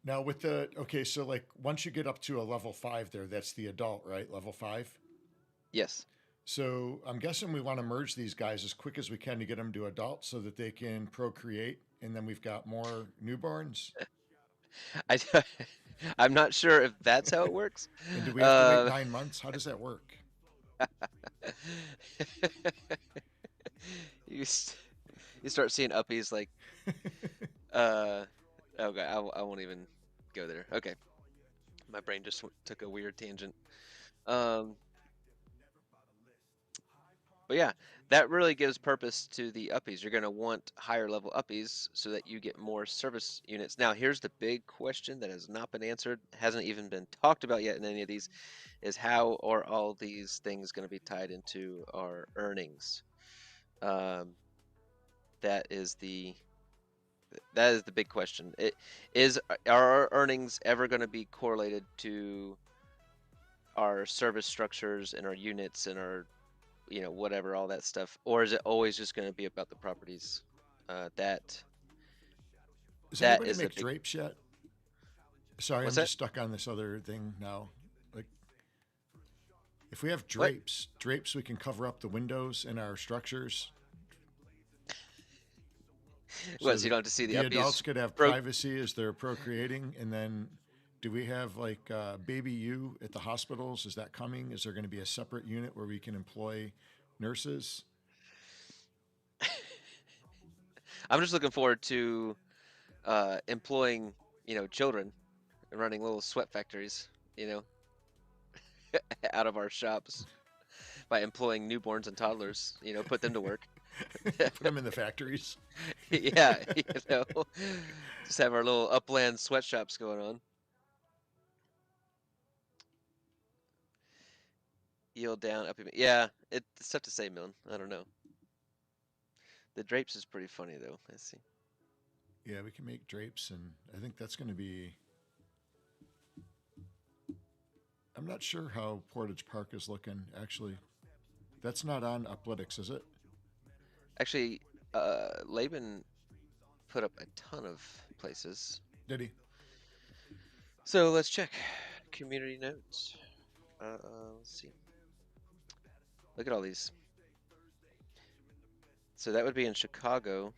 Now with the okay, so like once you get up to a level 5 there, that's the adult, right? Level 5. Yes. So I'm guessing we want to merge these guys as quick as we can to get them to adults so that they can procreate, and then we've got more newborns. I, I'm not sure if that's how it works. And do we have to wait Uh, 9 months? How does that work? you st you start seeing uppies like uh okay, I won't even go there. Okay, my brain just took a weird tangent. Um, but yeah, that really gives purpose to the uppies. You're going to want higher level uppies so that you get more service units. Now, here's the big question that has not been answered, hasn't even been talked about yet in any of these, is how are all these things going to be tied into our earnings? Um, that is the big question. Are our earnings ever going to be correlated to our service structures and our units and our whatever, all that stuff, or is it always just going to be about the properties? That Does that anybody is a make big. drapes yet? Sorry, What's I'm that? just stuck on this other thing now. Like, if we have What? drapes we can cover up the windows in our structures What? so So you that don't have to see the the adults uppies could have broke. privacy as they're procreating. And then, do we have like baby U at the hospitals? Is that coming? Is there going to be a separate unit where we can employ nurses? I'm just looking forward to employing children and running little sweat factories you know out of our shops by employing newborns and toddlers. Put them to work. Put them in the factories. Yeah, just have our little Upland sweatshops going on. Yield down, up. Yeah, it's tough to say, Milne. I don't know. The drapes is pretty funny though. Let's see. Yeah, we can make drapes, and I think that's going to be. I'm not sure how Portage Park is looking, actually. That's not on Athletics, is it? Actually, Laban put up a ton of places. Did he? So let's check. Community notes. Let's see. Look at all these. So that would be in Chicago,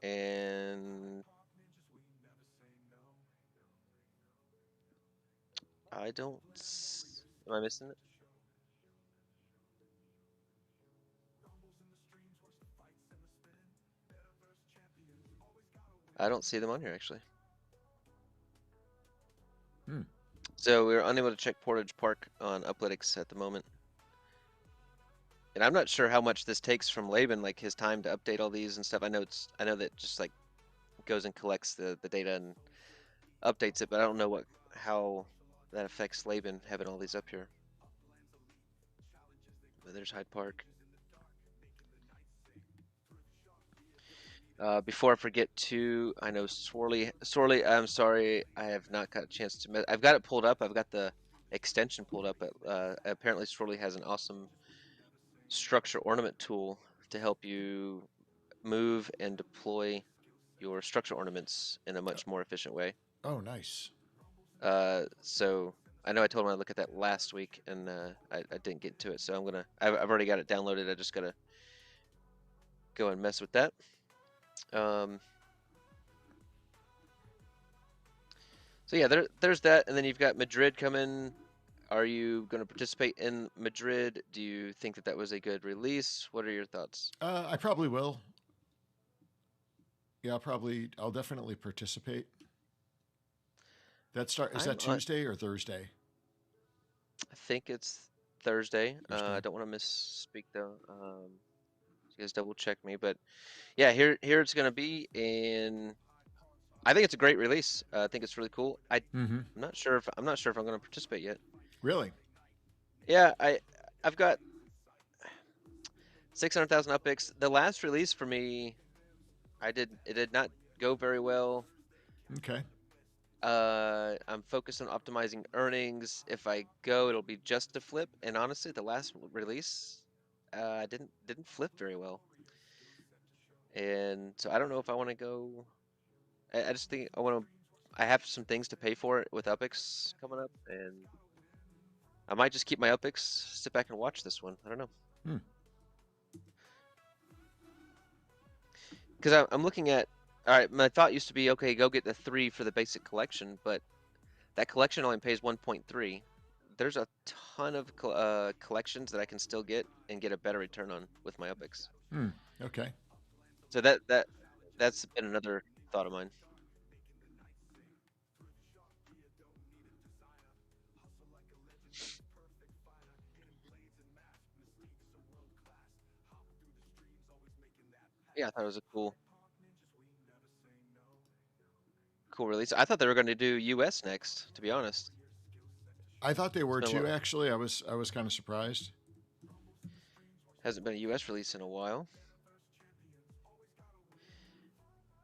and I don't. Am I missing it? I don't see them on here actually. Hmm. So we're unable to check Portage Park on Uplytics at the moment. And I'm not sure how much this takes from Laban, like his time to update all these and stuff. I know that just like goes and collects the data and updates it, but I don't know how that affects Laban having all these up here. But there's Hyde Park. Before I forget to, I know Sorley, I'm sorry, I have not got a chance to. I've got it pulled up. I've got the extension pulled up. Apparently, Sorley has an awesome structure ornament tool to help you move and deploy your structure ornaments in a much more efficient way. Oh, nice. So I know I told him I'd look at that last week, and I didn't get to it. So I've already got it downloaded. I just gotta go and mess with that. Um, so yeah, there's that, and then you've got Madrid coming. Are you going to participate in Madrid? Do you think that was a good release? What are your thoughts? I probably will. Yeah, I'll definitely participate. Is that I'm on, Tuesday or Thursday? I think it's Thursday. I Thursday. don't want to misspeak though. You guys double check me, but yeah, here it's gonna be, and I think it's a great release. I think it's really cool. Mm-hmm. I'm not sure if I'm gonna participate yet. Really? Yeah, I've got 600,000 upix. The last release for me, it did not go very well. Okay. I'm focused on optimizing earnings. If I go, it'll be just a flip. And honestly, the last release, didn't flip very well. And so I don't know if I want to go. I just think I want to. I have some things to pay for it with Upix coming up, and I might just keep my Upix, sit back and watch this one. I don't know. Hmm. Because I'm looking at. All right, my thought used to be, okay, go get the 3 for the basic collection, but that collection only pays 1.3. There's a ton of collections that I can still get and get a better return on with my Upex. Hmm. Okay. So that's been another thought of mine. Yeah, I thought it was a cool release. I thought they were going to do US next, to be honest. I thought they It's were been a too. while. Actually, I was kind of surprised. Hasn't been a US release in a while.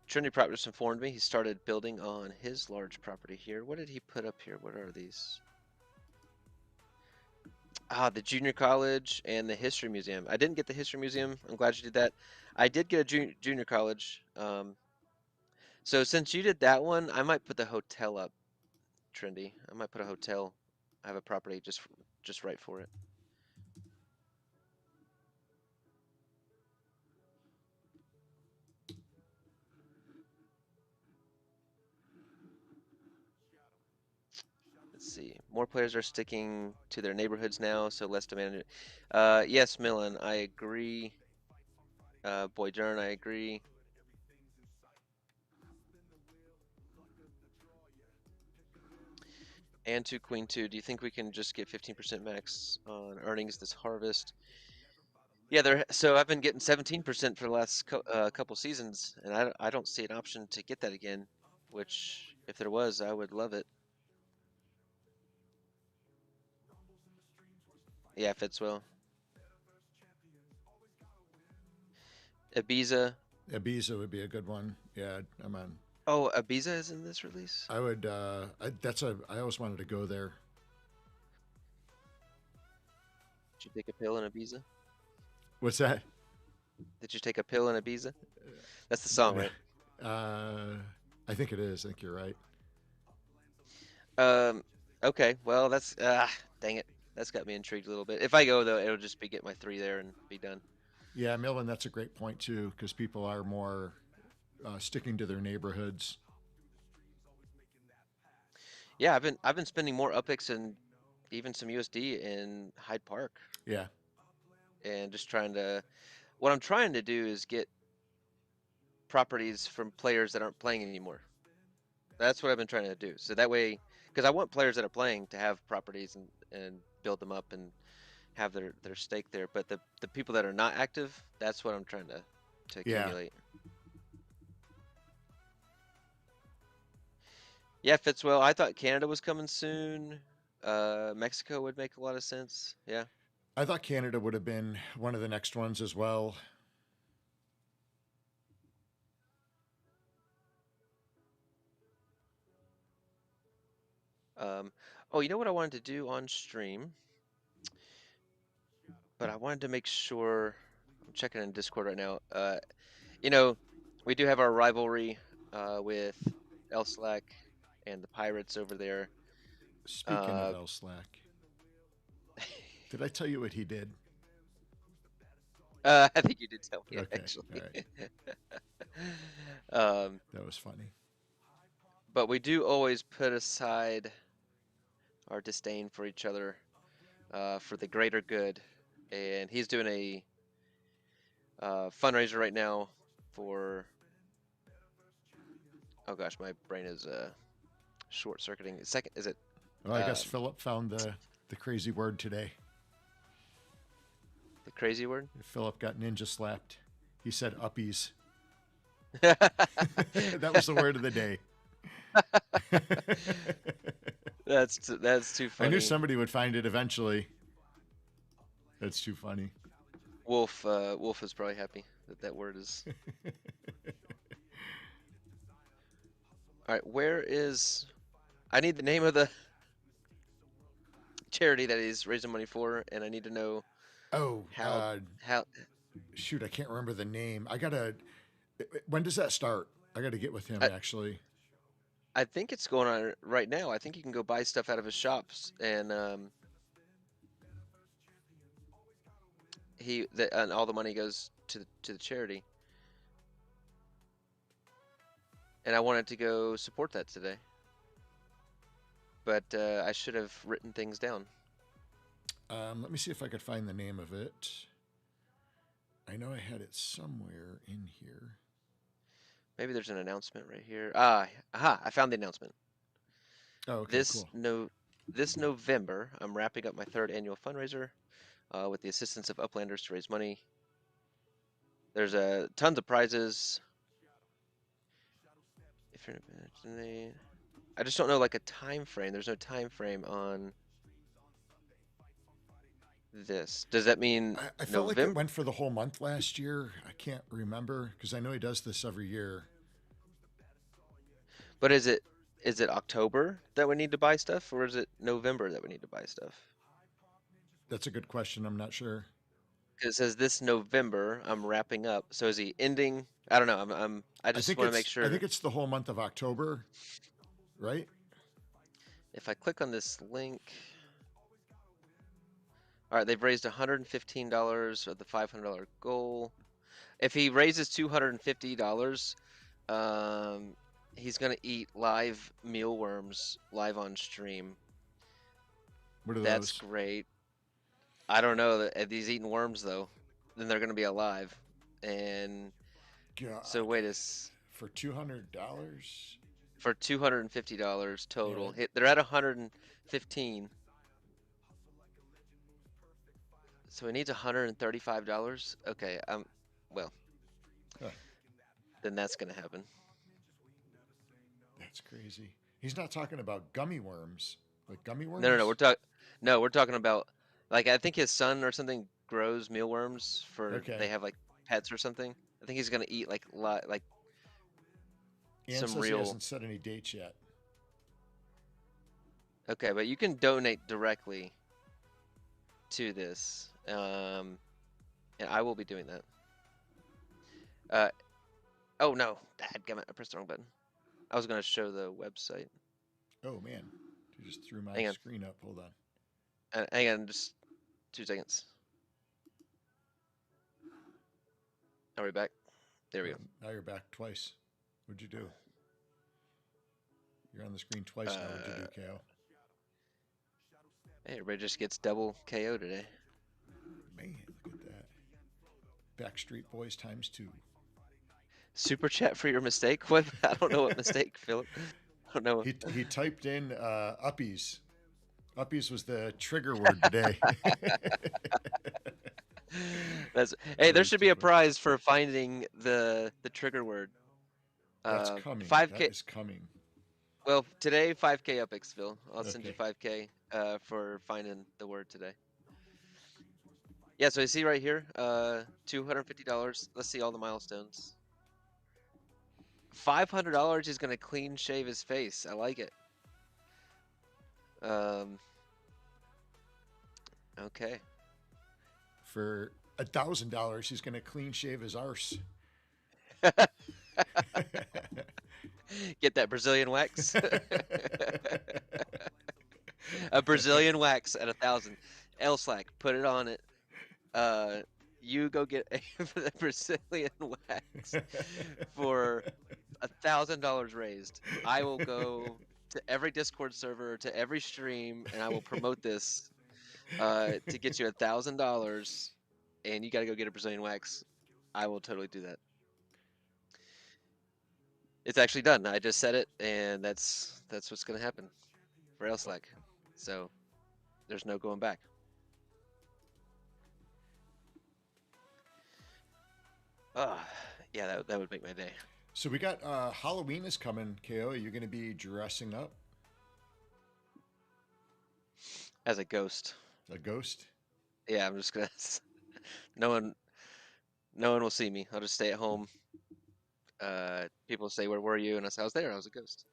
Trinity Prop just informed me he started building on his large property here. What did he put up here? What are these? Ah, the junior college and the history museum. I didn't get the history museum. I'm glad you did that. I did get a junior college. So since you did that one, I might put the hotel up, Trendy. I might put a hotel. I have a property just right for it. Let's see. More players are sticking to their neighborhoods now, so less demand. Yes, Millen, I agree. Boy Dern, I agree. And two Queen 2. Do you think we can just get 15% max on earnings this harvest? Yeah, so I've been getting 17% for the last couple seasons, and I don't see an option to get that again, which if there was, I would love it. Yeah, fits well. Ibiza. Ibiza would be a good one. Yeah, I'm on. Oh, Ibiza is in this release? I would. I always wanted to go there. Did you take a pill in Ibiza? What's that? Did you take a pill in Ibiza? That's the song, right? I think it is. I think you're right. Okay. Well, dang it. That's got me intrigued a little bit. If I go though, it'll just be get my 3 there and be done. Yeah, Millen, that's a great point too, because people are more sticking to their neighborhoods. Yeah, I've been spending more Upix and even some USD in Hyde Park, Yeah, and just trying to. What I'm trying to do is get properties from players that aren't playing anymore. That's what I've been trying to do. So that way, because I want players that are playing to have properties and build them up and have their stake there. But the people that are not active, that's what I'm trying to yeah. accumulate. Yeah, fits well. I thought Canada was coming soon. Mexico would make a lot of sense. Yeah. I thought Canada would have been one of the next ones as well. Oh, you know what I wanted to do on stream, but I wanted to make sure. I'm checking in Discord right now. You know, we do have our rivalry with El Slack and the Pirates over there. Speaking of El Slack, did I tell you what he did? I think you did tell me Okay, all actually. right. um, That was funny. but we do always put aside our disdain for each other for the greater good. And he's doing a fundraiser right now for. Oh gosh, my brain is short circuiting. Second, is it? Well, I guess Philip found the crazy word today. The crazy word? Philip got ninja slapped. He said uppies. That was the word of the day. That's too funny. I knew somebody would find it eventually. That's too funny. Wolf is probably happy that word is. All right, where is? I need the name of the charity that he's raising money for, and I need to know Oh, how. shoot, I can't remember the name. I gotta. When does that start? I gotta get with him actually. I think it's going on right now. I think you can go buy stuff out of his shops, and and all the money goes to the charity. And I wanted to go support that today, but I should have written things down. Let me see if I could find the name of it. I know I had it somewhere in here. Maybe there's an announcement right here. Aha! I found the announcement. Oh, okay, cool. This November, I'm wrapping up my 3rd annual fundraiser with the assistance of Uplanders to raise money. There's tons of prizes. If you're I just don't know like a time frame. There's no time frame on this. Does that mean I felt like it November? went for the whole month last year. I can't remember because I know he does this every year. But is it October that we need to buy stuff, or is it November that we need to buy stuff? That's a good question. I'm not sure. It says this November I'm wrapping up. So is he ending? I don't know. I just want to make sure. I think it's the whole month of October, right? If I click on this link, all right, they've raised $115 of the $500 goal. If he raises $250, he's gonna eat live mealworms live on stream. What are That's those? great. I don't know. If he's eating worms though, then they're gonna be alive. And God. so wait for $200. For $250 total. Yeah. They're at 115. So he needs $135. Okay, well, Huh. then that's gonna happen. That's crazy. He's not talking about gummy worms, like gummy worms. No. We're talking about like I think his son or something grows mealworms for Okay. they have like pets or something. I think he's gonna eat like Ann some says real. He hasn't set any dates yet. Okay, but you can donate directly to this, and I will be doing that. Oh no, dadgummit, I pressed the wrong button. I was gonna show the website. Oh man, you just threw my screen up. Hold on. Hang on, just 2 seconds. Are we back? There we go. Now you're back twice. What'd you do? You're on the screen twice now. What'd you do, KO? Hey, everybody just gets double KO today. Man, look at that. Backstreet Boys ×2. Super chat for your mistake? What? I don't know what mistake, Philip. I don't know. He typed in uppies. Uppies was the trigger word today. Hey, there should be a prize for finding the trigger word. That's coming. 5K. That is coming. Well, today 5K Upix, Phil. I'll send you 5K for finding the word today. Yeah, so you see right here, $250. Let's see all the milestones. $500. He's gonna clean shave his face. I like it. Okay. For $1,000, he's gonna clean shave his arse. Get that Brazilian wax. A Brazilian wax at 1,000. L-Slack, put it on it. You go get the Brazilian wax for $1,000 raised. I will go to every Discord server, to every stream, and I will promote this to get you $1,000. And you got to go get a Brazilian wax. I will totally do that. It's actually done. I just said it, and that's what's gonna happen for L-Slack. So there's no going back. Yeah, that would make my day. So we got Halloween is coming, KO. Are you going to be dressing up as a ghost? A ghost? Yeah, I'm just gonna. No one will see me. I'll just stay at home. People say, "Where were you?" And I say, "I was there. I was a ghost."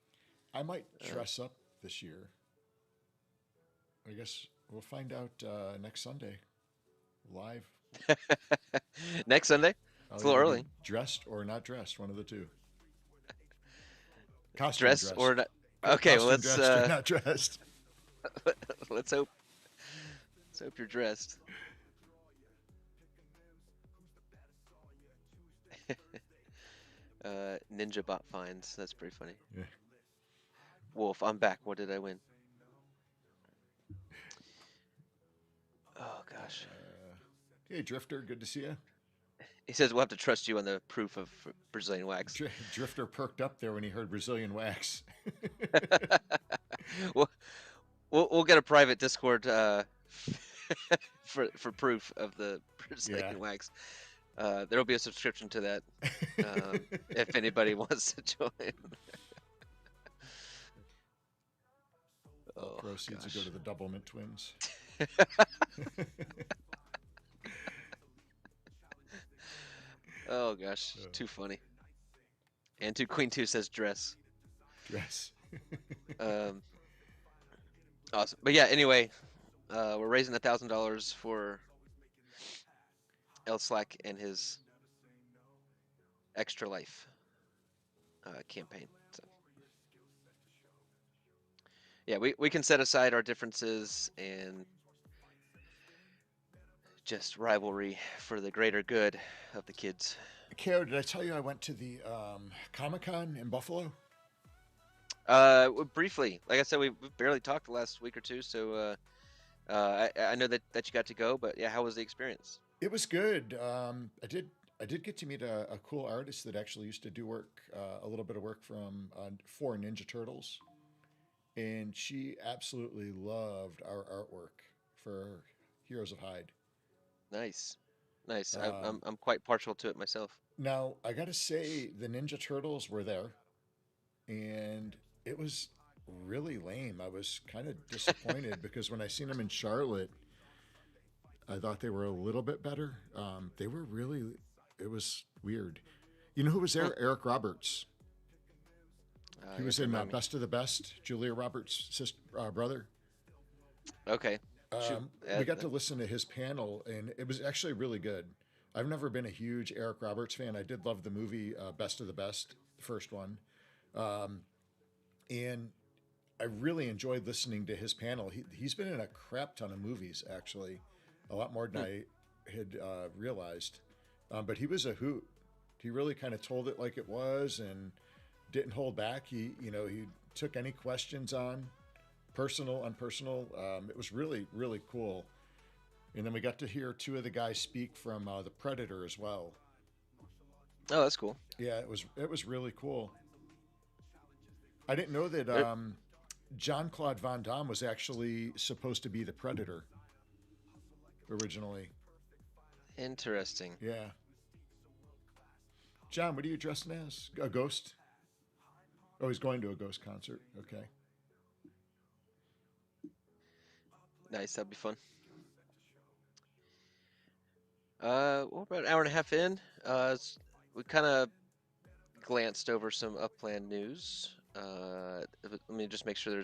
I might dress up this year. I guess we'll find out next Sunday, live. Next Sunday? It's a little early. Dressed or not dressed, one of the two. Costume dressed or not? Okay, well, let's dressed or not dressed. Let's hope you're dressed. Ninja bot finds. That's pretty funny. Yeah. Wolf, I'm back. What did I win? Oh gosh. Hey, Drifter, good to see you. He says we'll have to trust you on the proof of Brazilian wax. Drifter perked up there when he heard Brazilian wax. we'll, we'll get a private Discord for proof of the Yeah. Brazilian wax. There'll be a subscription to that if anybody wants to join. All proceeds will go to the Doublemint twins. Oh gosh, too funny. And two Queen 2 says dress. Dress. Awesome. But yeah, anyway, we're raising $1,000 for El Slack and his Extra Life campaign. So yeah, we can set aside our differences and just rivalry for the greater good of the kids. Ko, did I tell you I went to the Comic-Con in Buffalo? Briefly, like I said, we've barely talked the last week or two, so I know that you got to go, but yeah, how was the experience? It was good. I did get to meet a cool artist that actually used to do work, a little bit of work for Ninja Turtles, and she absolutely loved our artwork for Heroes of Hyde. Nice. I'm quite partial to it myself. Now I got to say, the Ninja Turtles were there, and it was really lame. I was kind of disappointed because when I seen them in Charlotte, I thought they were a little bit better. They were really, it was weird. You know who was there? Eric Roberts. He was in Best of the Best, Julia Roberts' brother. Okay. We got to listen to his panel, and it was actually really good. I've never been a huge Eric Roberts fan. I did love the movie Best of the Best, the first one. And I really enjoyed listening to his panel. He's been in a crap ton of movies, actually, a lot more than I had realized. But he was a hoot. He really kind of told it like it was and didn't hold back. He took any questions on, personal, unpersonal. It was really, really cool. And then we got to hear two of the guys speak from The Predator as well. Oh, that's cool. Yeah, it was really cool. I didn't know that Jean-Claude Van Damme was actually supposed to be the Predator originally. Interesting. Yeah. John, what are you dressing as? A ghost? Oh, he's going to a ghost concert. Okay. Nice, that'd be fun. We're about an hour and a half in. We kind of glanced over some Upland news. Let me just make sure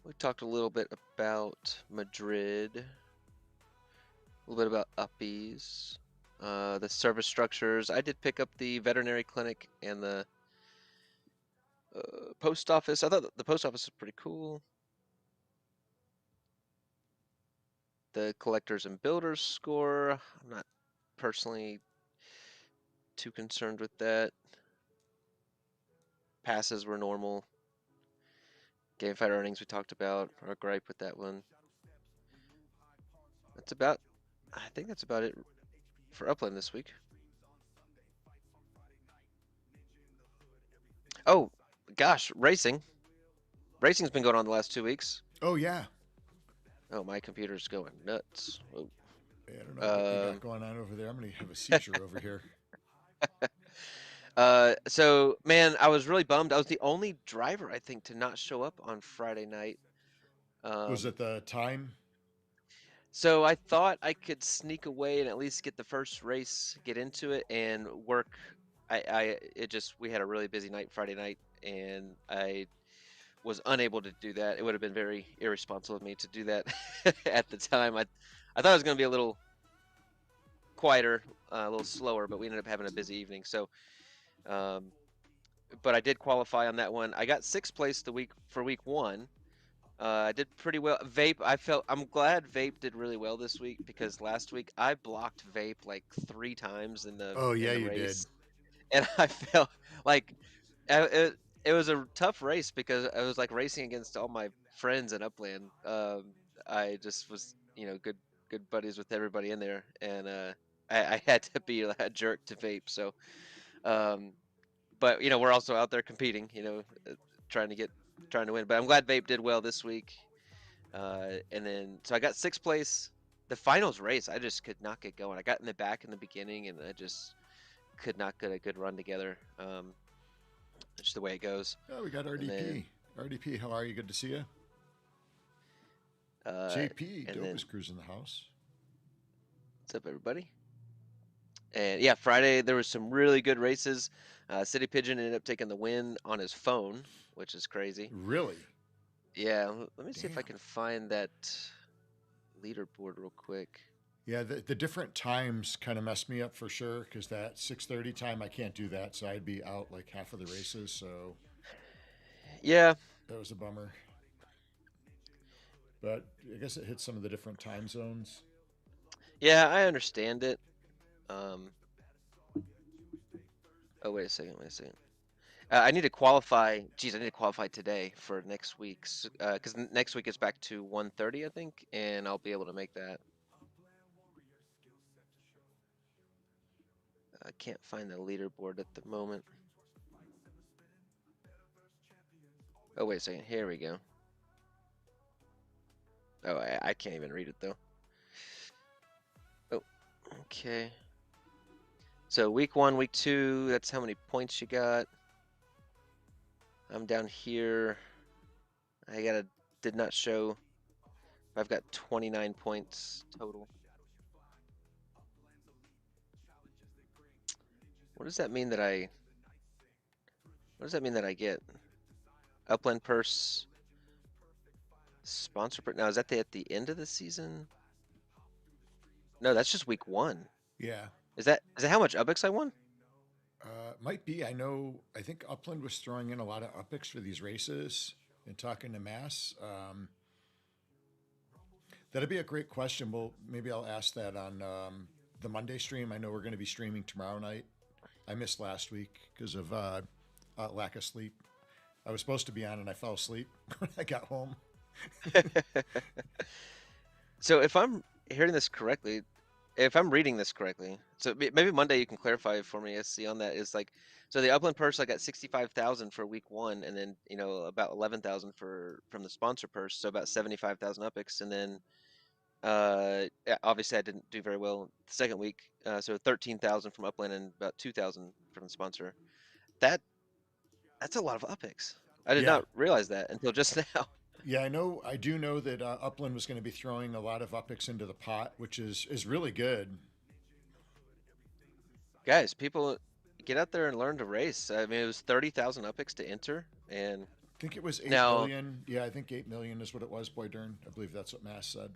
we talked a little bit about Madrid, a little bit about Uppies, the service structures. I did pick up the veterinary clinic and the post office. I thought the post office was pretty cool. The collectors and builders score, I'm not personally too concerned with that. Passes were normal. Game fight earnings we talked about, our gripe with that one. I think that's about it for Upland this week. Oh, gosh, racing. Racing's been going on the last 2 weeks. Oh, yeah. Oh, my computer's going nuts. Whoa. Yeah, I don't know what you got going on over there. I'm going to have a seizure over here. So, man, I was really bummed. I was the only driver, I think, to not show up on Friday night. Was it the time? So I thought I could sneak away and at least get the first race, get into it, and work. We had a really busy night Friday night, and I was unable to do that. It would have been very irresponsible of me to do that at the time. I thought it was going to be a little quieter, a little slower, but we ended up having a busy evening. So, but I did qualify on that one. I got sixth place for week one. I did pretty well. Vape, I'm glad Vape did really well this week because last week I blocked Vape like 3 times in the Oh, yeah, in the you race. and I felt like it was a tough race because I was like racing against all my friends in Upland. I just was, good buddies with everybody in there, and I had to be a jerk to vape. So, um, but we're also out there competing, trying to get trying to win. But I'm glad vape did well this week. And then so I got sixth place. The finals race, I just could not get going. I got in the back in the beginning, and I just could not get a good run together. Just the way it goes. Oh, we got And then, RDP. RDP, how are you? Good to see you. uh, JP, and Dope then, is cruising the house. what's up, everybody? And yeah, Friday there was some really good races. City Pigeon ended up taking the win on his phone, which is crazy. Really? Yeah, let me see if I Damn. can find that leaderboard real quick. Yeah, the different times kind of messed me up for sure because that 6:30 time I can't do that, so I'd be out like half of the races. So Yeah, that was a bummer. But I guess it hits some of the different time zones. yeah, I understand it. Um, oh, wait a second, I need to qualify. Geez, I need to qualify today for next week's, because next week is back to 1:30, I think, and I'll be able to make that. I can't find the leaderboard at the moment. Oh, wait a second. Here we go. Oh, I can't even read it though. Oh, okay. So week 1, week 2, that's how many points you got. I'm down here. Did not show. I've got 29 points total. What does that mean that what does that mean that I get? Upland purse sponsor. Now, is that at the end of the season? No, that's just week 1. Yeah. Is that how much Ubex I won? Might be. I think Upland was throwing in a lot of UPICs for these races and talking to Mass. That'd be a great question. Well, maybe I'll ask that on the Monday stream. I know we're going to be streaming tomorrow night. I missed last week because of lack of sleep. I was supposed to be on and I fell asleep when I got home. So if I'm hearing this correctly, if I'm reading this correctly, so maybe Monday you can clarify for me. SC on that is like, so the Upland purse I got 65,000 for week 1, and then about 11,000 from the sponsor purse, so about 75,000 Upex, and then yeah, obviously I didn't do very well the second week, so 13,000 from Upland and about 2,000 from the sponsor. That's a lot of Upex. I did Yeah. not realize that until just now. Yeah, I do know that Upland was going to be throwing a lot of UPICs into the pot, which is really good. Guys, people get out there and learn to race. I mean, it was 30,000 Upex to enter, and I think it was 8 now million. Yeah, I think 8 million is what it was, Boy Dern. I believe that's what Mass said.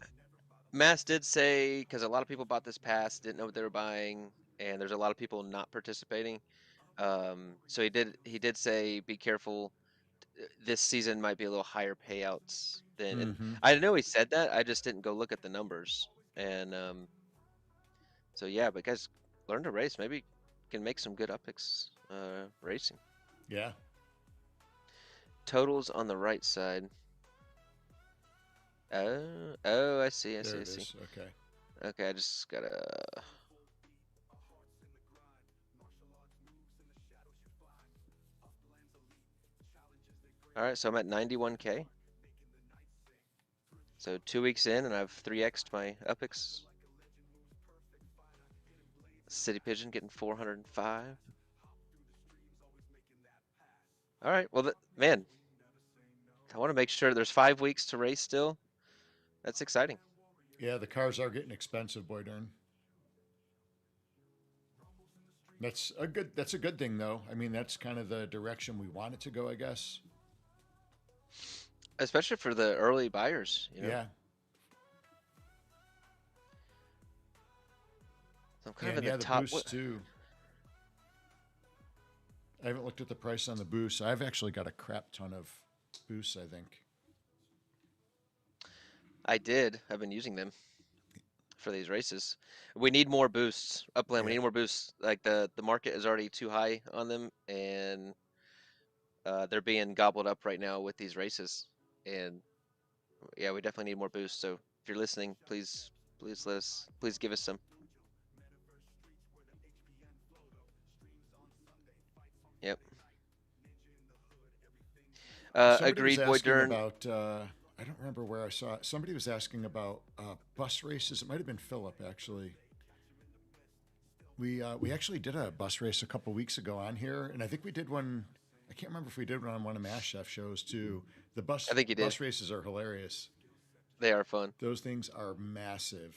Mass did say, because a lot of people bought this pass, didn't know what they were buying, and there's a lot of people not participating. So he did say, be careful. This season might be a little higher payouts than, and Mm-hmm. I know he said that. I just didn't go look at the numbers, and so yeah. But guys, learn to race. Maybe can make some good Upex racing. Yeah. Totals on the right side. Oh, I see, I There see, I it see. is. Okay. Okay, I just gotta. All right, so I'm at 91K. So 2 weeks in, and I've 3x'd my Upex. City Pigeon getting 405. All right, well, man, I want to make sure there's 5 weeks to race still. That's exciting. Yeah, the cars are getting expensive, Boy Dern. That's a good thing though. I mean, that's kind of the direction we want it to go, I guess. Especially for the early buyers, Yeah. So I'm kind of And in the yeah, the top. boosts too. I haven't looked at the price on the boosts. I've actually got a crap ton of boosts, I think. I did. I've been using them. for these races. We need more boosts. Upland, we Yeah. need more boosts. Like the market is already too high on them, and they're being gobbled up right now with these races. And yeah, we definitely need more boosts. So if you're listening, please give us some. Yep. Somebody was Agreed, Boy asking Dern. about. I don't remember where I saw it. Somebody was asking about bus races. It might have been Philip actually. We actually did a bus race a couple weeks ago on here, and I think we did one. I can't remember if we did one on one of Mass Chef shows too. The I think you did. bus races are hilarious. They are fun. Those things are massive.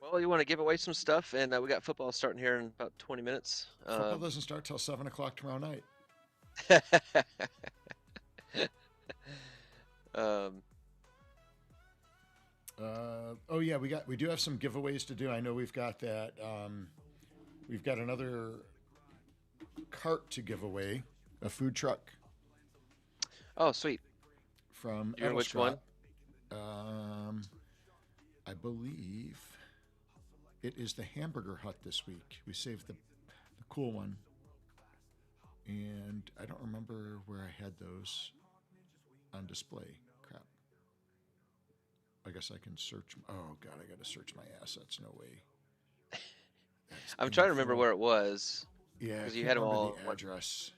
Well, you want to give away some stuff, and we got football starting here in about 20 minutes. Football doesn't start till 7 o'clock tomorrow night. um, Oh yeah, we do have some giveaways to do. I know we've got that. We've got another cart to give away, a food truck oh, sweet. from You know which one? I believe it is the Hamburger Hut this week. We saved the cool one, and I don't remember where I had those on display. Crap. I guess I can search. Oh God, I got to search my assets. No way. I'm trying to remember where it was. Yeah, because I you can't had them remember all. the address.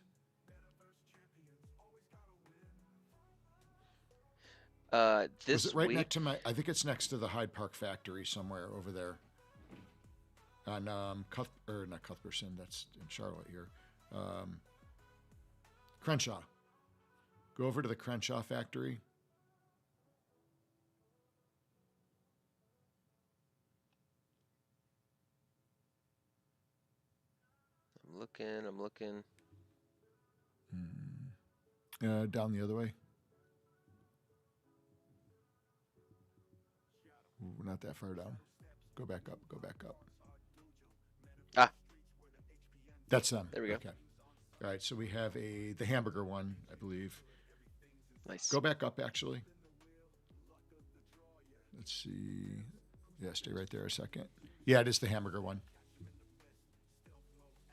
This Was it right week. next to my? I think it's next to the Hyde Park factory somewhere over there. On not Cuthbertson. That's in Charlotte here. Crenshaw. Go over to the Crenshaw factory. I'm looking. Down the other way. Ooh, not that far down. Go back up. Go back up. Ah, That's them. there we go. Okay. All right. So we have the hamburger one, I believe. Nice. Go back up, actually. Let's see. Yeah, stay right there a second. Yeah, it is the hamburger one.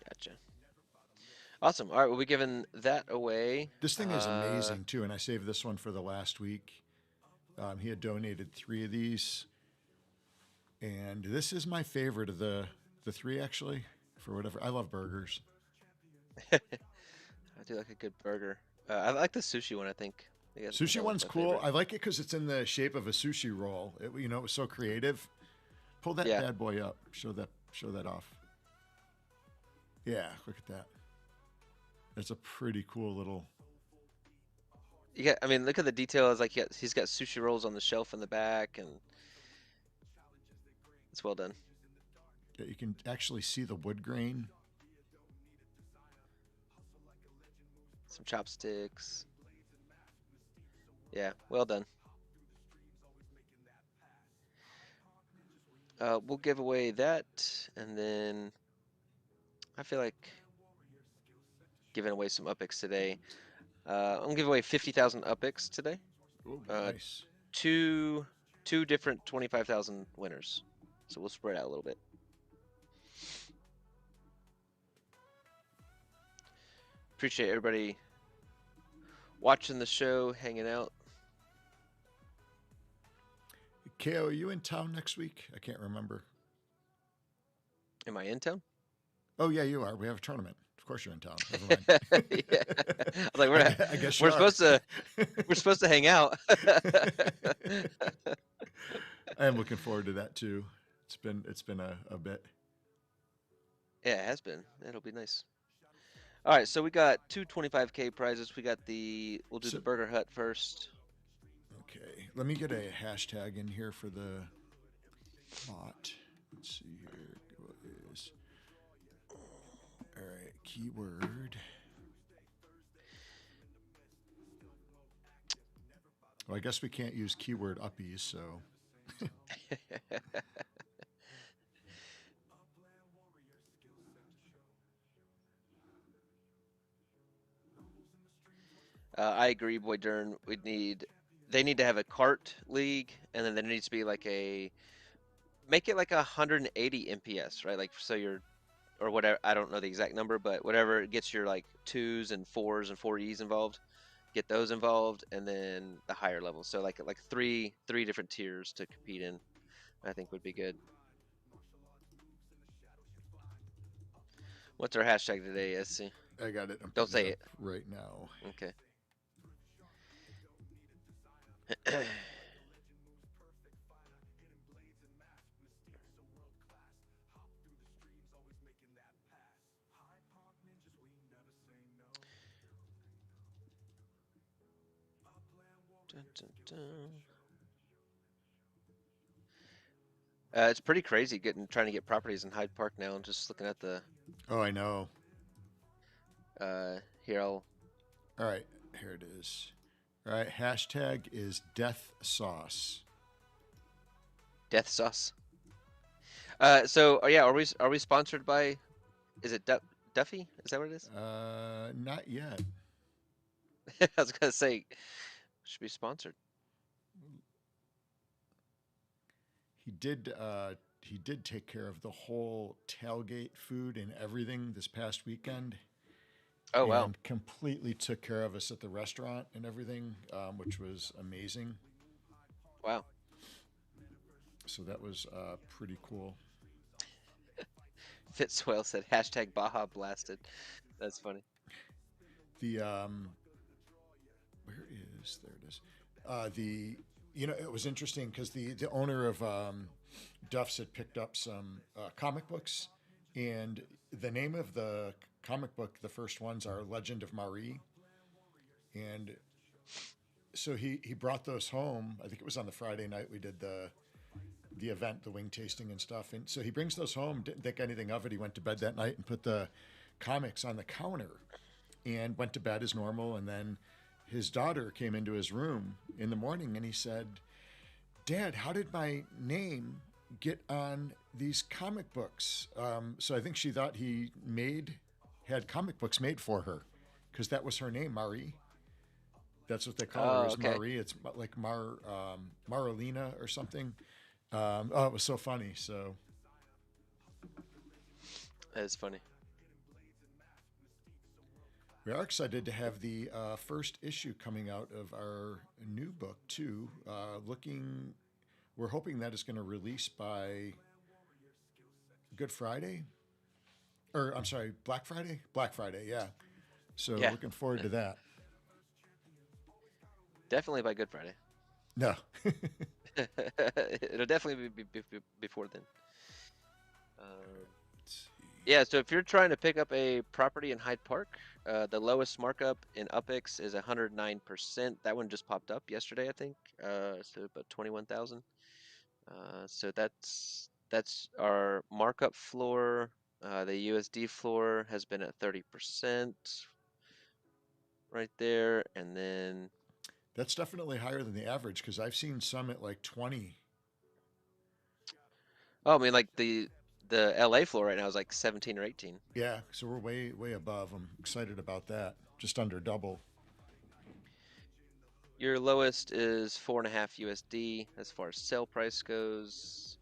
Gotcha. Awesome. All right, we'll be giving that away. This thing is amazing, too, and I saved this one for the last week. He had donated 3 of these, and this is my favorite of the 3, actually, for whatever. I love burgers. I do like a good burger. I like the sushi one, I think. Sushi that one's my cool. favorite. I like it because it's in the shape of a sushi roll. It was so creative. Pull that Yeah. bad boy up. Show that off. Yeah, look at that. That's a pretty cool little. I mean, look at the detail. It's like he's got sushi rolls on the shelf in the back, and it's well done. Yeah, you can actually see the wood grain. Some chopsticks. Yeah, well done. We'll give away that, and then I feel like giving away some Upix today. I'm gonna give away 50,000 Upix today. Oh, Uh, nice. two different 25,000 winners. So we'll spread out a little bit. Appreciate everybody watching the show, hanging out. KO, are you in town next week? I can't remember. Am I in town? Oh yeah, you are. We have a tournament. Of course you're in town. Never mind. Yeah. I was like, I guess we're you are. supposed to hang out. I am looking forward to that too. It's been a bit. Yeah, it has been. It'll be nice. All right, so we got 2 25K prizes. We'll do the Burger Hut first. Okay, let me get a hashtag in here for the bot. Let's see here. What is? All right, keyword. Well, I guess we can't use keyword uppies, so. I agree, Boy Dern. We'd need they need to have a cart league, and then there needs to be like make it like 180 MPS, right? Like so you're or whatever. I don't know the exact number, but whatever gets your like twos and fours and 4Es involved, get those involved, and then the higher levels. So like three different tiers to compete in, I think would be good. What's our hashtag today, SC? I got it. I'm Don't putting it say up it. right now. Okay. Dun, dun, dun. It's pretty crazy trying to get properties in Hyde Park now. Just looking at the Oh, I know. here I'll All right, here it is. All right, hashtag is death sauce. death sauce. So yeah, are we sponsored by? Is it Duffy? Is that what it is? Not yet. I was gonna say should be sponsored. He did. He did take care of the whole tailgate food and everything this past weekend, Oh wow, and completely took care of us at the restaurant and everything, which was amazing. wow. So that was pretty cool. Fitzwell said hashtag Baja blasted. That's funny. The where is there it is. The it was interesting because the owner of Duff's had picked up some comic books, and the name of the comic book, the first ones are Legend of Marie, and so he brought those home. I think it was on the Friday night we did the event, the wing tasting and stuff, and so he brings those home. Didn't think anything of it. He went to bed that night and put the comics on the counter, and went to bed as normal, and then his daughter came into his room in the morning and he said, Dad, how did my name get on these comic books? So I think she thought he had comic books made for her because that was her name, Marie. That's what they call her, Oh is okay, Marie. It's like Marlena or something. Oh, it was so funny. So that's funny. we are excited to have the first issue coming out of our new book too. We're hoping that is going to release by Good Friday, or I'm sorry, Black Friday. Black Friday, yeah. So Yeah, looking forward to that. definitely by Good Friday. No, It'll definitely be before then. Um, yeah, so if you're trying to pick up a property in Hyde Park, the lowest markup in UpX is 109%. That one just popped up yesterday, I think. So about 21,000. So that's our markup floor. The USD floor has been at 30% right there, and then that's definitely higher than the average because I've seen some at like 20. oh, I mean like the LA floor right now is like 17 or 18. Yeah, so we're way above. I'm excited about that. Just under double. Your lowest is 4.5 USD as far as sale price goes.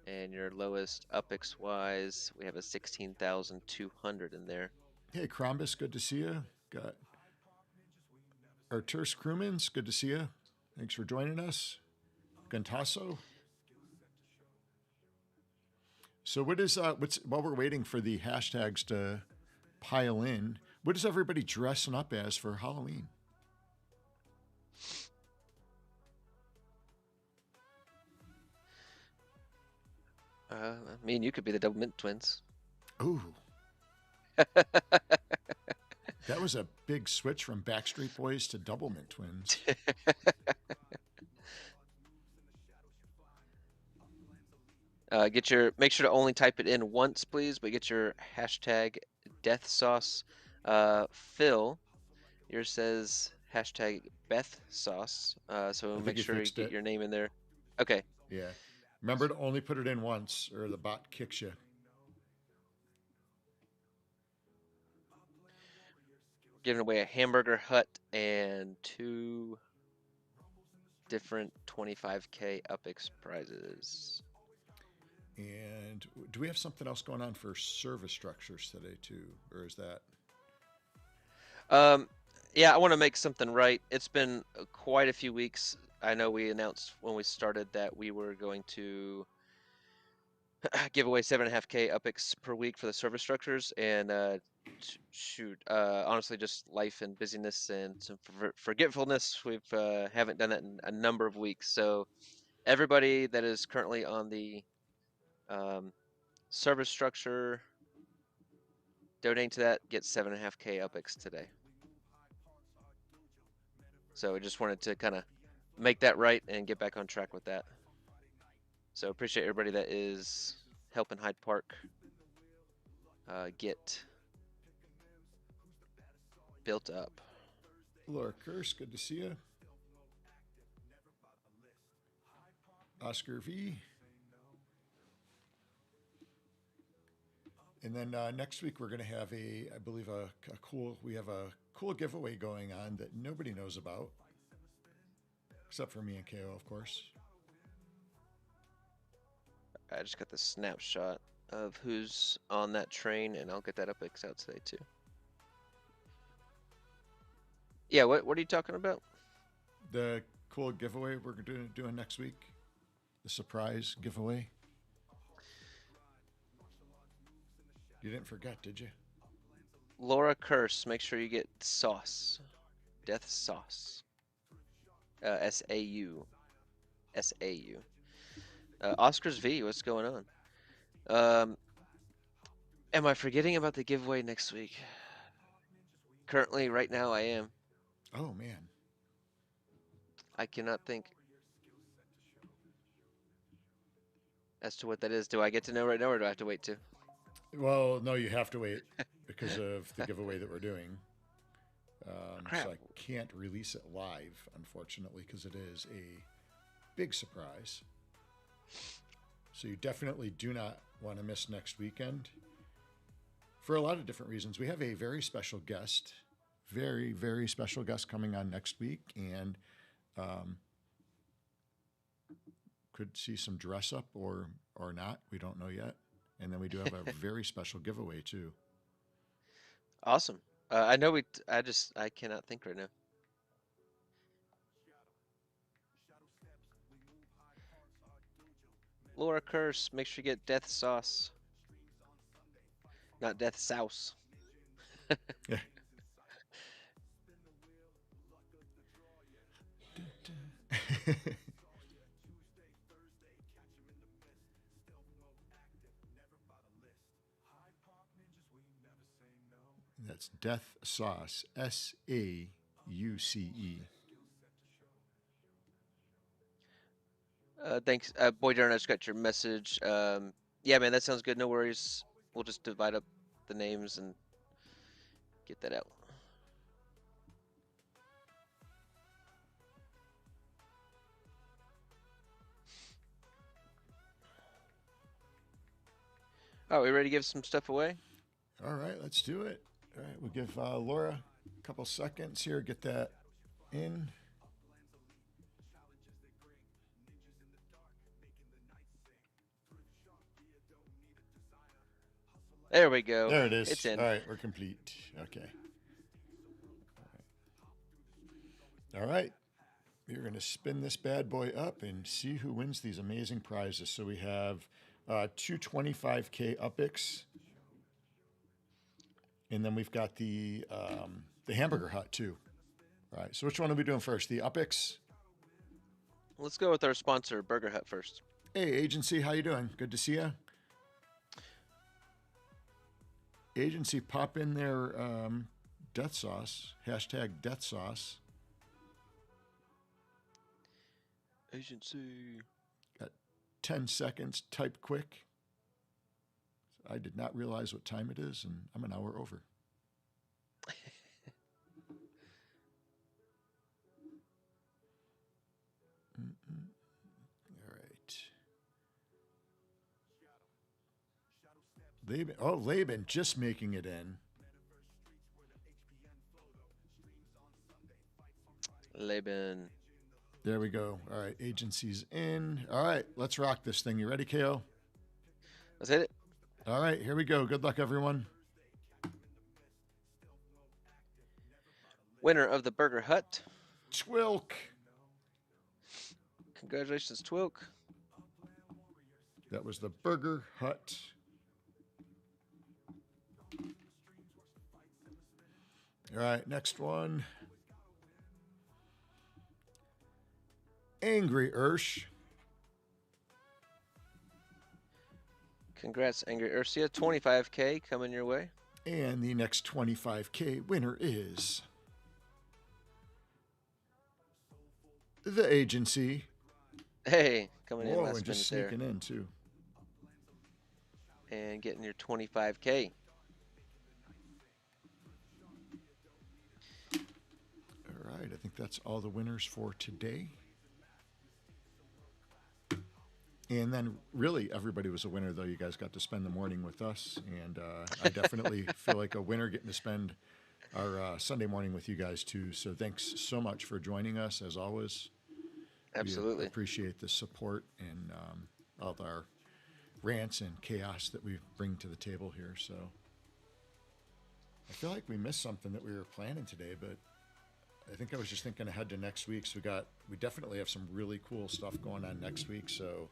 And your lowest UpX wise, we have a 16,200 in there. Hey, Crombus, good to see you. Got Arturs Crewmans, good to see you. Thanks for joining us. Gantasso. So what's while we're waiting for the hashtags to pile in, what is everybody dressing up as for Halloween? Me and you could be the double mint twins. Ooh, that was a big switch from Backstreet Boys to Doublemint Twins. Make sure to only type it in once, please, but get your hashtag death sauce. Phil, yours says hashtag Beth sauce. So I think make he sure you fixed get it. your name in there. Okay. Yeah. Remember to only put it in once or the bot kicks you. Giving away a hamburger hut and two different 25K UPX prizes. And do we have something else going on for service structures today too, or is that? Yeah, I want to make something right. It's been quite a few weeks. I know we announced when we started that we were going to give away 7.5K UPX per week for the service structures, and shoot, honestly, just life and busyness and some forgetfulness. We've haven't done that in a number of weeks. So everybody that is currently on the service structure donating to that gets 7.5K UPX today. So I just wanted to kind of make that right and get back on track with that. So appreciate everybody that is helping Hyde Park get built up. Laura Curse, good to see you. Oscar V. And then next week we're going to have I believe we have a cool giveaway going on that nobody knows about, except for me and KO, of course. I just got the snapshot of who's on that train, and I'll get that UPX out today too. Yeah, what are you talking about? The cool giveaway we're doing next week. The surprise giveaway. You didn't forget, did you? Laura Curse, make sure you get sauce. Death sauce. S-A-U. S-A-U. Oscars V, what's going on? Am I forgetting about the giveaway next week? Currently, right now, I am. Oh, man. I cannot think as to what that is. Do I get to know right now, or do I have to wait too? Well, no, you have to wait because of the giveaway that we're doing. Crap. So I can't release it live, unfortunately, because it is a big surprise. So you definitely do not want to miss next weekend for a lot of different reasons. We have a very special guest, very, very special guest coming on next week, and could see some dress up or not. We don't know yet. And then we do have a very special giveaway too. Awesome. I know I cannot think right now. Laura Curse, make sure you get death sauce. Not death sauce. Yeah. That's Death Sauce, SAUCE. Thanks, Boy Darn, I just got your message. Yeah, man, that sounds good. No worries. We'll just divide up the names and get that out. All right, we ready to give some stuff away? All right, let's do it. All right, we'll give Laura a couple seconds here, get that in. There we go. There it is. It's in. All right, we're complete. Okay. All right. We're going to spin this bad boy up and see who wins these amazing prizes. So we have 225K UPX. And then we've got the Hamburger Hut too. All right. So which one are we doing first? The UPX? Let's go with our sponsor, Burger Hut, first. Hey, agency, how you doing? Good to see you. Agency, pop in their death sauce. Hashtag death sauce. Agency. Got 10 seconds. Type quick. I did not realize what time it is, and I'm an hour over. All right. Laban just making it in. Laban. There we go. All right, agency's in. All right, let's rock this thing. You ready, KO? Let's hit it. All right, here we go. Good luck, everyone. Winner of the Burger Hut. Twilk. Congratulations, Twilk. That was the Burger Hut. All right, next one. Angry Ursh. Congrats, Angry Ursia. 25K coming your way. And the next 25K winner is the agency. Hey, coming in Whoa, last and just minute sneaking there. in, too. And getting your 25K. All right, I think that's all the winners for today. And then really everybody was a winner, though. You guys got to spend the morning with us. And I definitely feel like a winner getting to spend our Sunday morning with you guys, too. So thanks so much for joining us, as always. Absolutely. We appreciate the support and all of our rants and chaos that we bring to the table here. So I feel like we missed something that we were planning today, but I think I was just thinking ahead to next week. So we definitely have some really cool stuff going on next week. So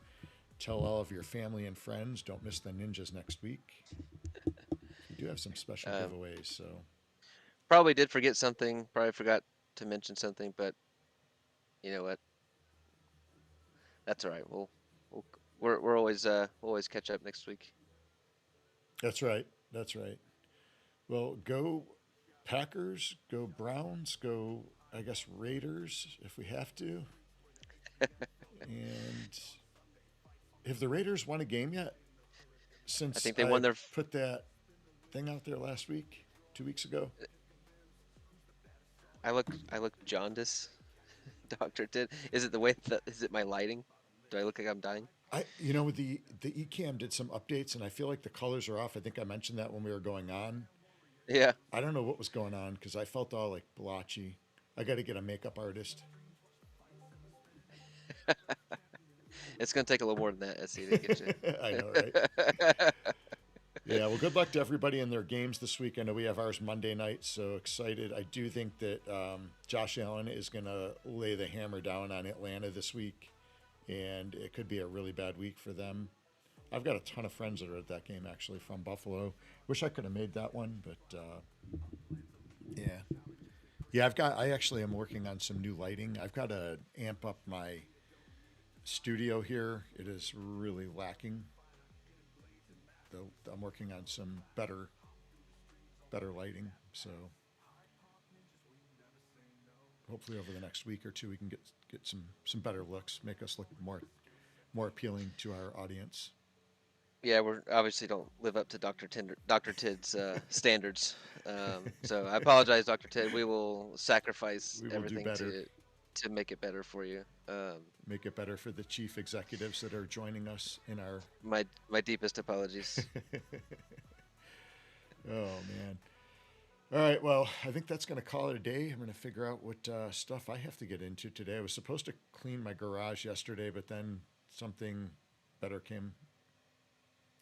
tell all of your family and friends, don't miss the ninjas next week. We do have some special giveaways. So probably did forget something. Probably forgot to mention something, but you know what? That's all right. We'll always catch up next week. That's right. That's right. Well, go Packers, go Browns, go, I guess, Raiders if we have to. And have the Raiders won a game yet? Since I think they won their put that thing out there last week, 2 weeks ago. I look jaundice. Doctor did. Is it the way that is it my lighting? Do I look like I'm dying? The eCam did some updates and I feel like the colors are off. I think I mentioned that when we were going on. Yeah. I don't know what was going on because I felt all like blotchy. I got to get a makeup artist. It's going to take a little more than that, SE, to get you. I know, right? Yeah, well, good luck to everybody in their games this week. I know we have ours Monday night, so excited. I do think that Josh Allen is going to lay the hammer down on Atlanta this week, and it could be a really bad week for them. I've got a ton of friends that are at that game, actually, from Buffalo. Wish I could have made that one, but yeah. Yeah, I actually am working on some new lighting. I've got to amp up my studio here. It is really lacking. I'm working on some better lighting, so hopefully over the next week or two we can get some better looks, make us look more appealing to our audience. Yeah, we obviously don't live up to Dr. Tid's standards. So I apologize, Dr. Tid. We will sacrifice everything to make it better for you. Make it better for the chief executives that are joining us in our... My deepest apologies. Oh, man. All right, well, I think that's going to call it a day. I'm going to figure out what stuff I have to get into today. I was supposed to clean my garage yesterday, but then something better came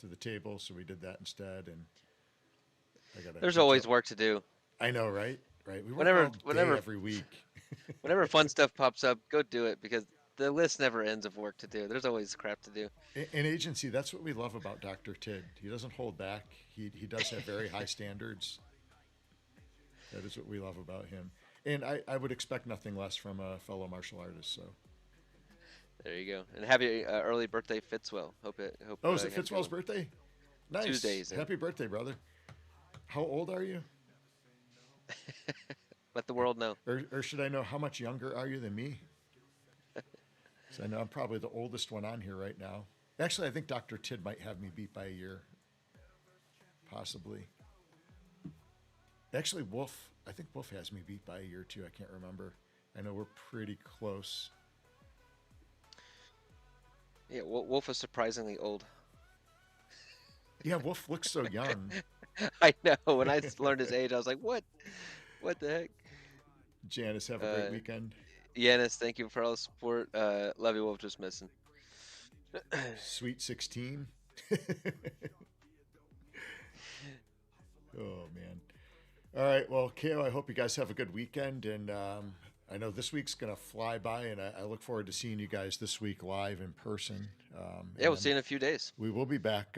to the table, so we did that instead. And there's always work to do. I know, right? Right. We work whenever every week. Whenever fun stuff pops up, go do it because the list never ends of work to do. There's always crap to do. In agency, that's what we love about Dr. Tid. He doesn't hold back. He does have very high standards. That is what we love about him. And I would expect nothing less from a fellow martial artist. So there you go. And happy early birthday, Fitzwell. Is it Fitzwell's birthday? Nice. Tuesdays. Happy birthday, brother. How old are you? Let the world know. Or should I know how much younger are you than me? So I know I'm probably the oldest one on here right now. Actually, I think Dr. Tid might have me beat by a year. Possibly. Actually, I think Wolf has me beat by a year too. I can't remember. I know we're pretty close. Yeah, Wolf is surprisingly old. Yeah, Wolf looks so young. I know. When I learned his age, I was like, what? What the heck? Janice, have a great weekend. Yanis, thank you for all the support. Love you, Wolf. Just missing. Sweet 16. Oh man. All right. Well, KO, I hope you guys have a good weekend, and I know this week's gonna fly by, and I look forward to seeing you guys this week live in person. Yeah, And we'll see then you in a few days. we will be back.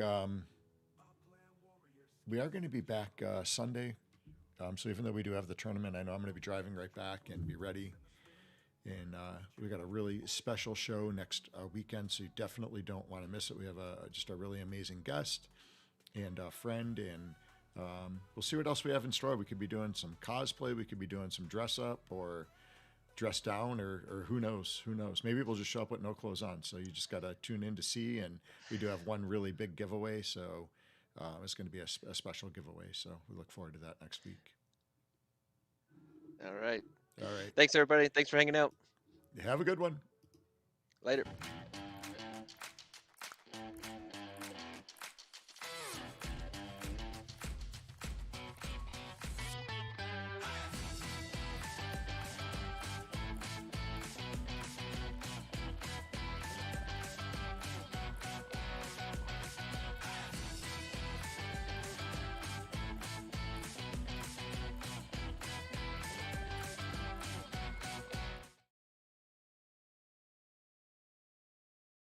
We are going to be back Sunday. So even though we do have the tournament, I know I'm going to be driving right back and be ready. And we got a really special show next weekend, so you definitely don't want to miss it. We have just a really amazing guest and a friend, and we'll see what else we have in store. We could be doing some cosplay, we could be doing some dress up or dress down, or who knows? Who knows? Maybe we'll just show up with no clothes on. So you just got to tune in to see. And we do have one really big giveaway, so it's going to be a special giveaway. So we look forward to that next week. All right. All right. Thanks, everybody. Thanks for hanging out. Have a good one. Later.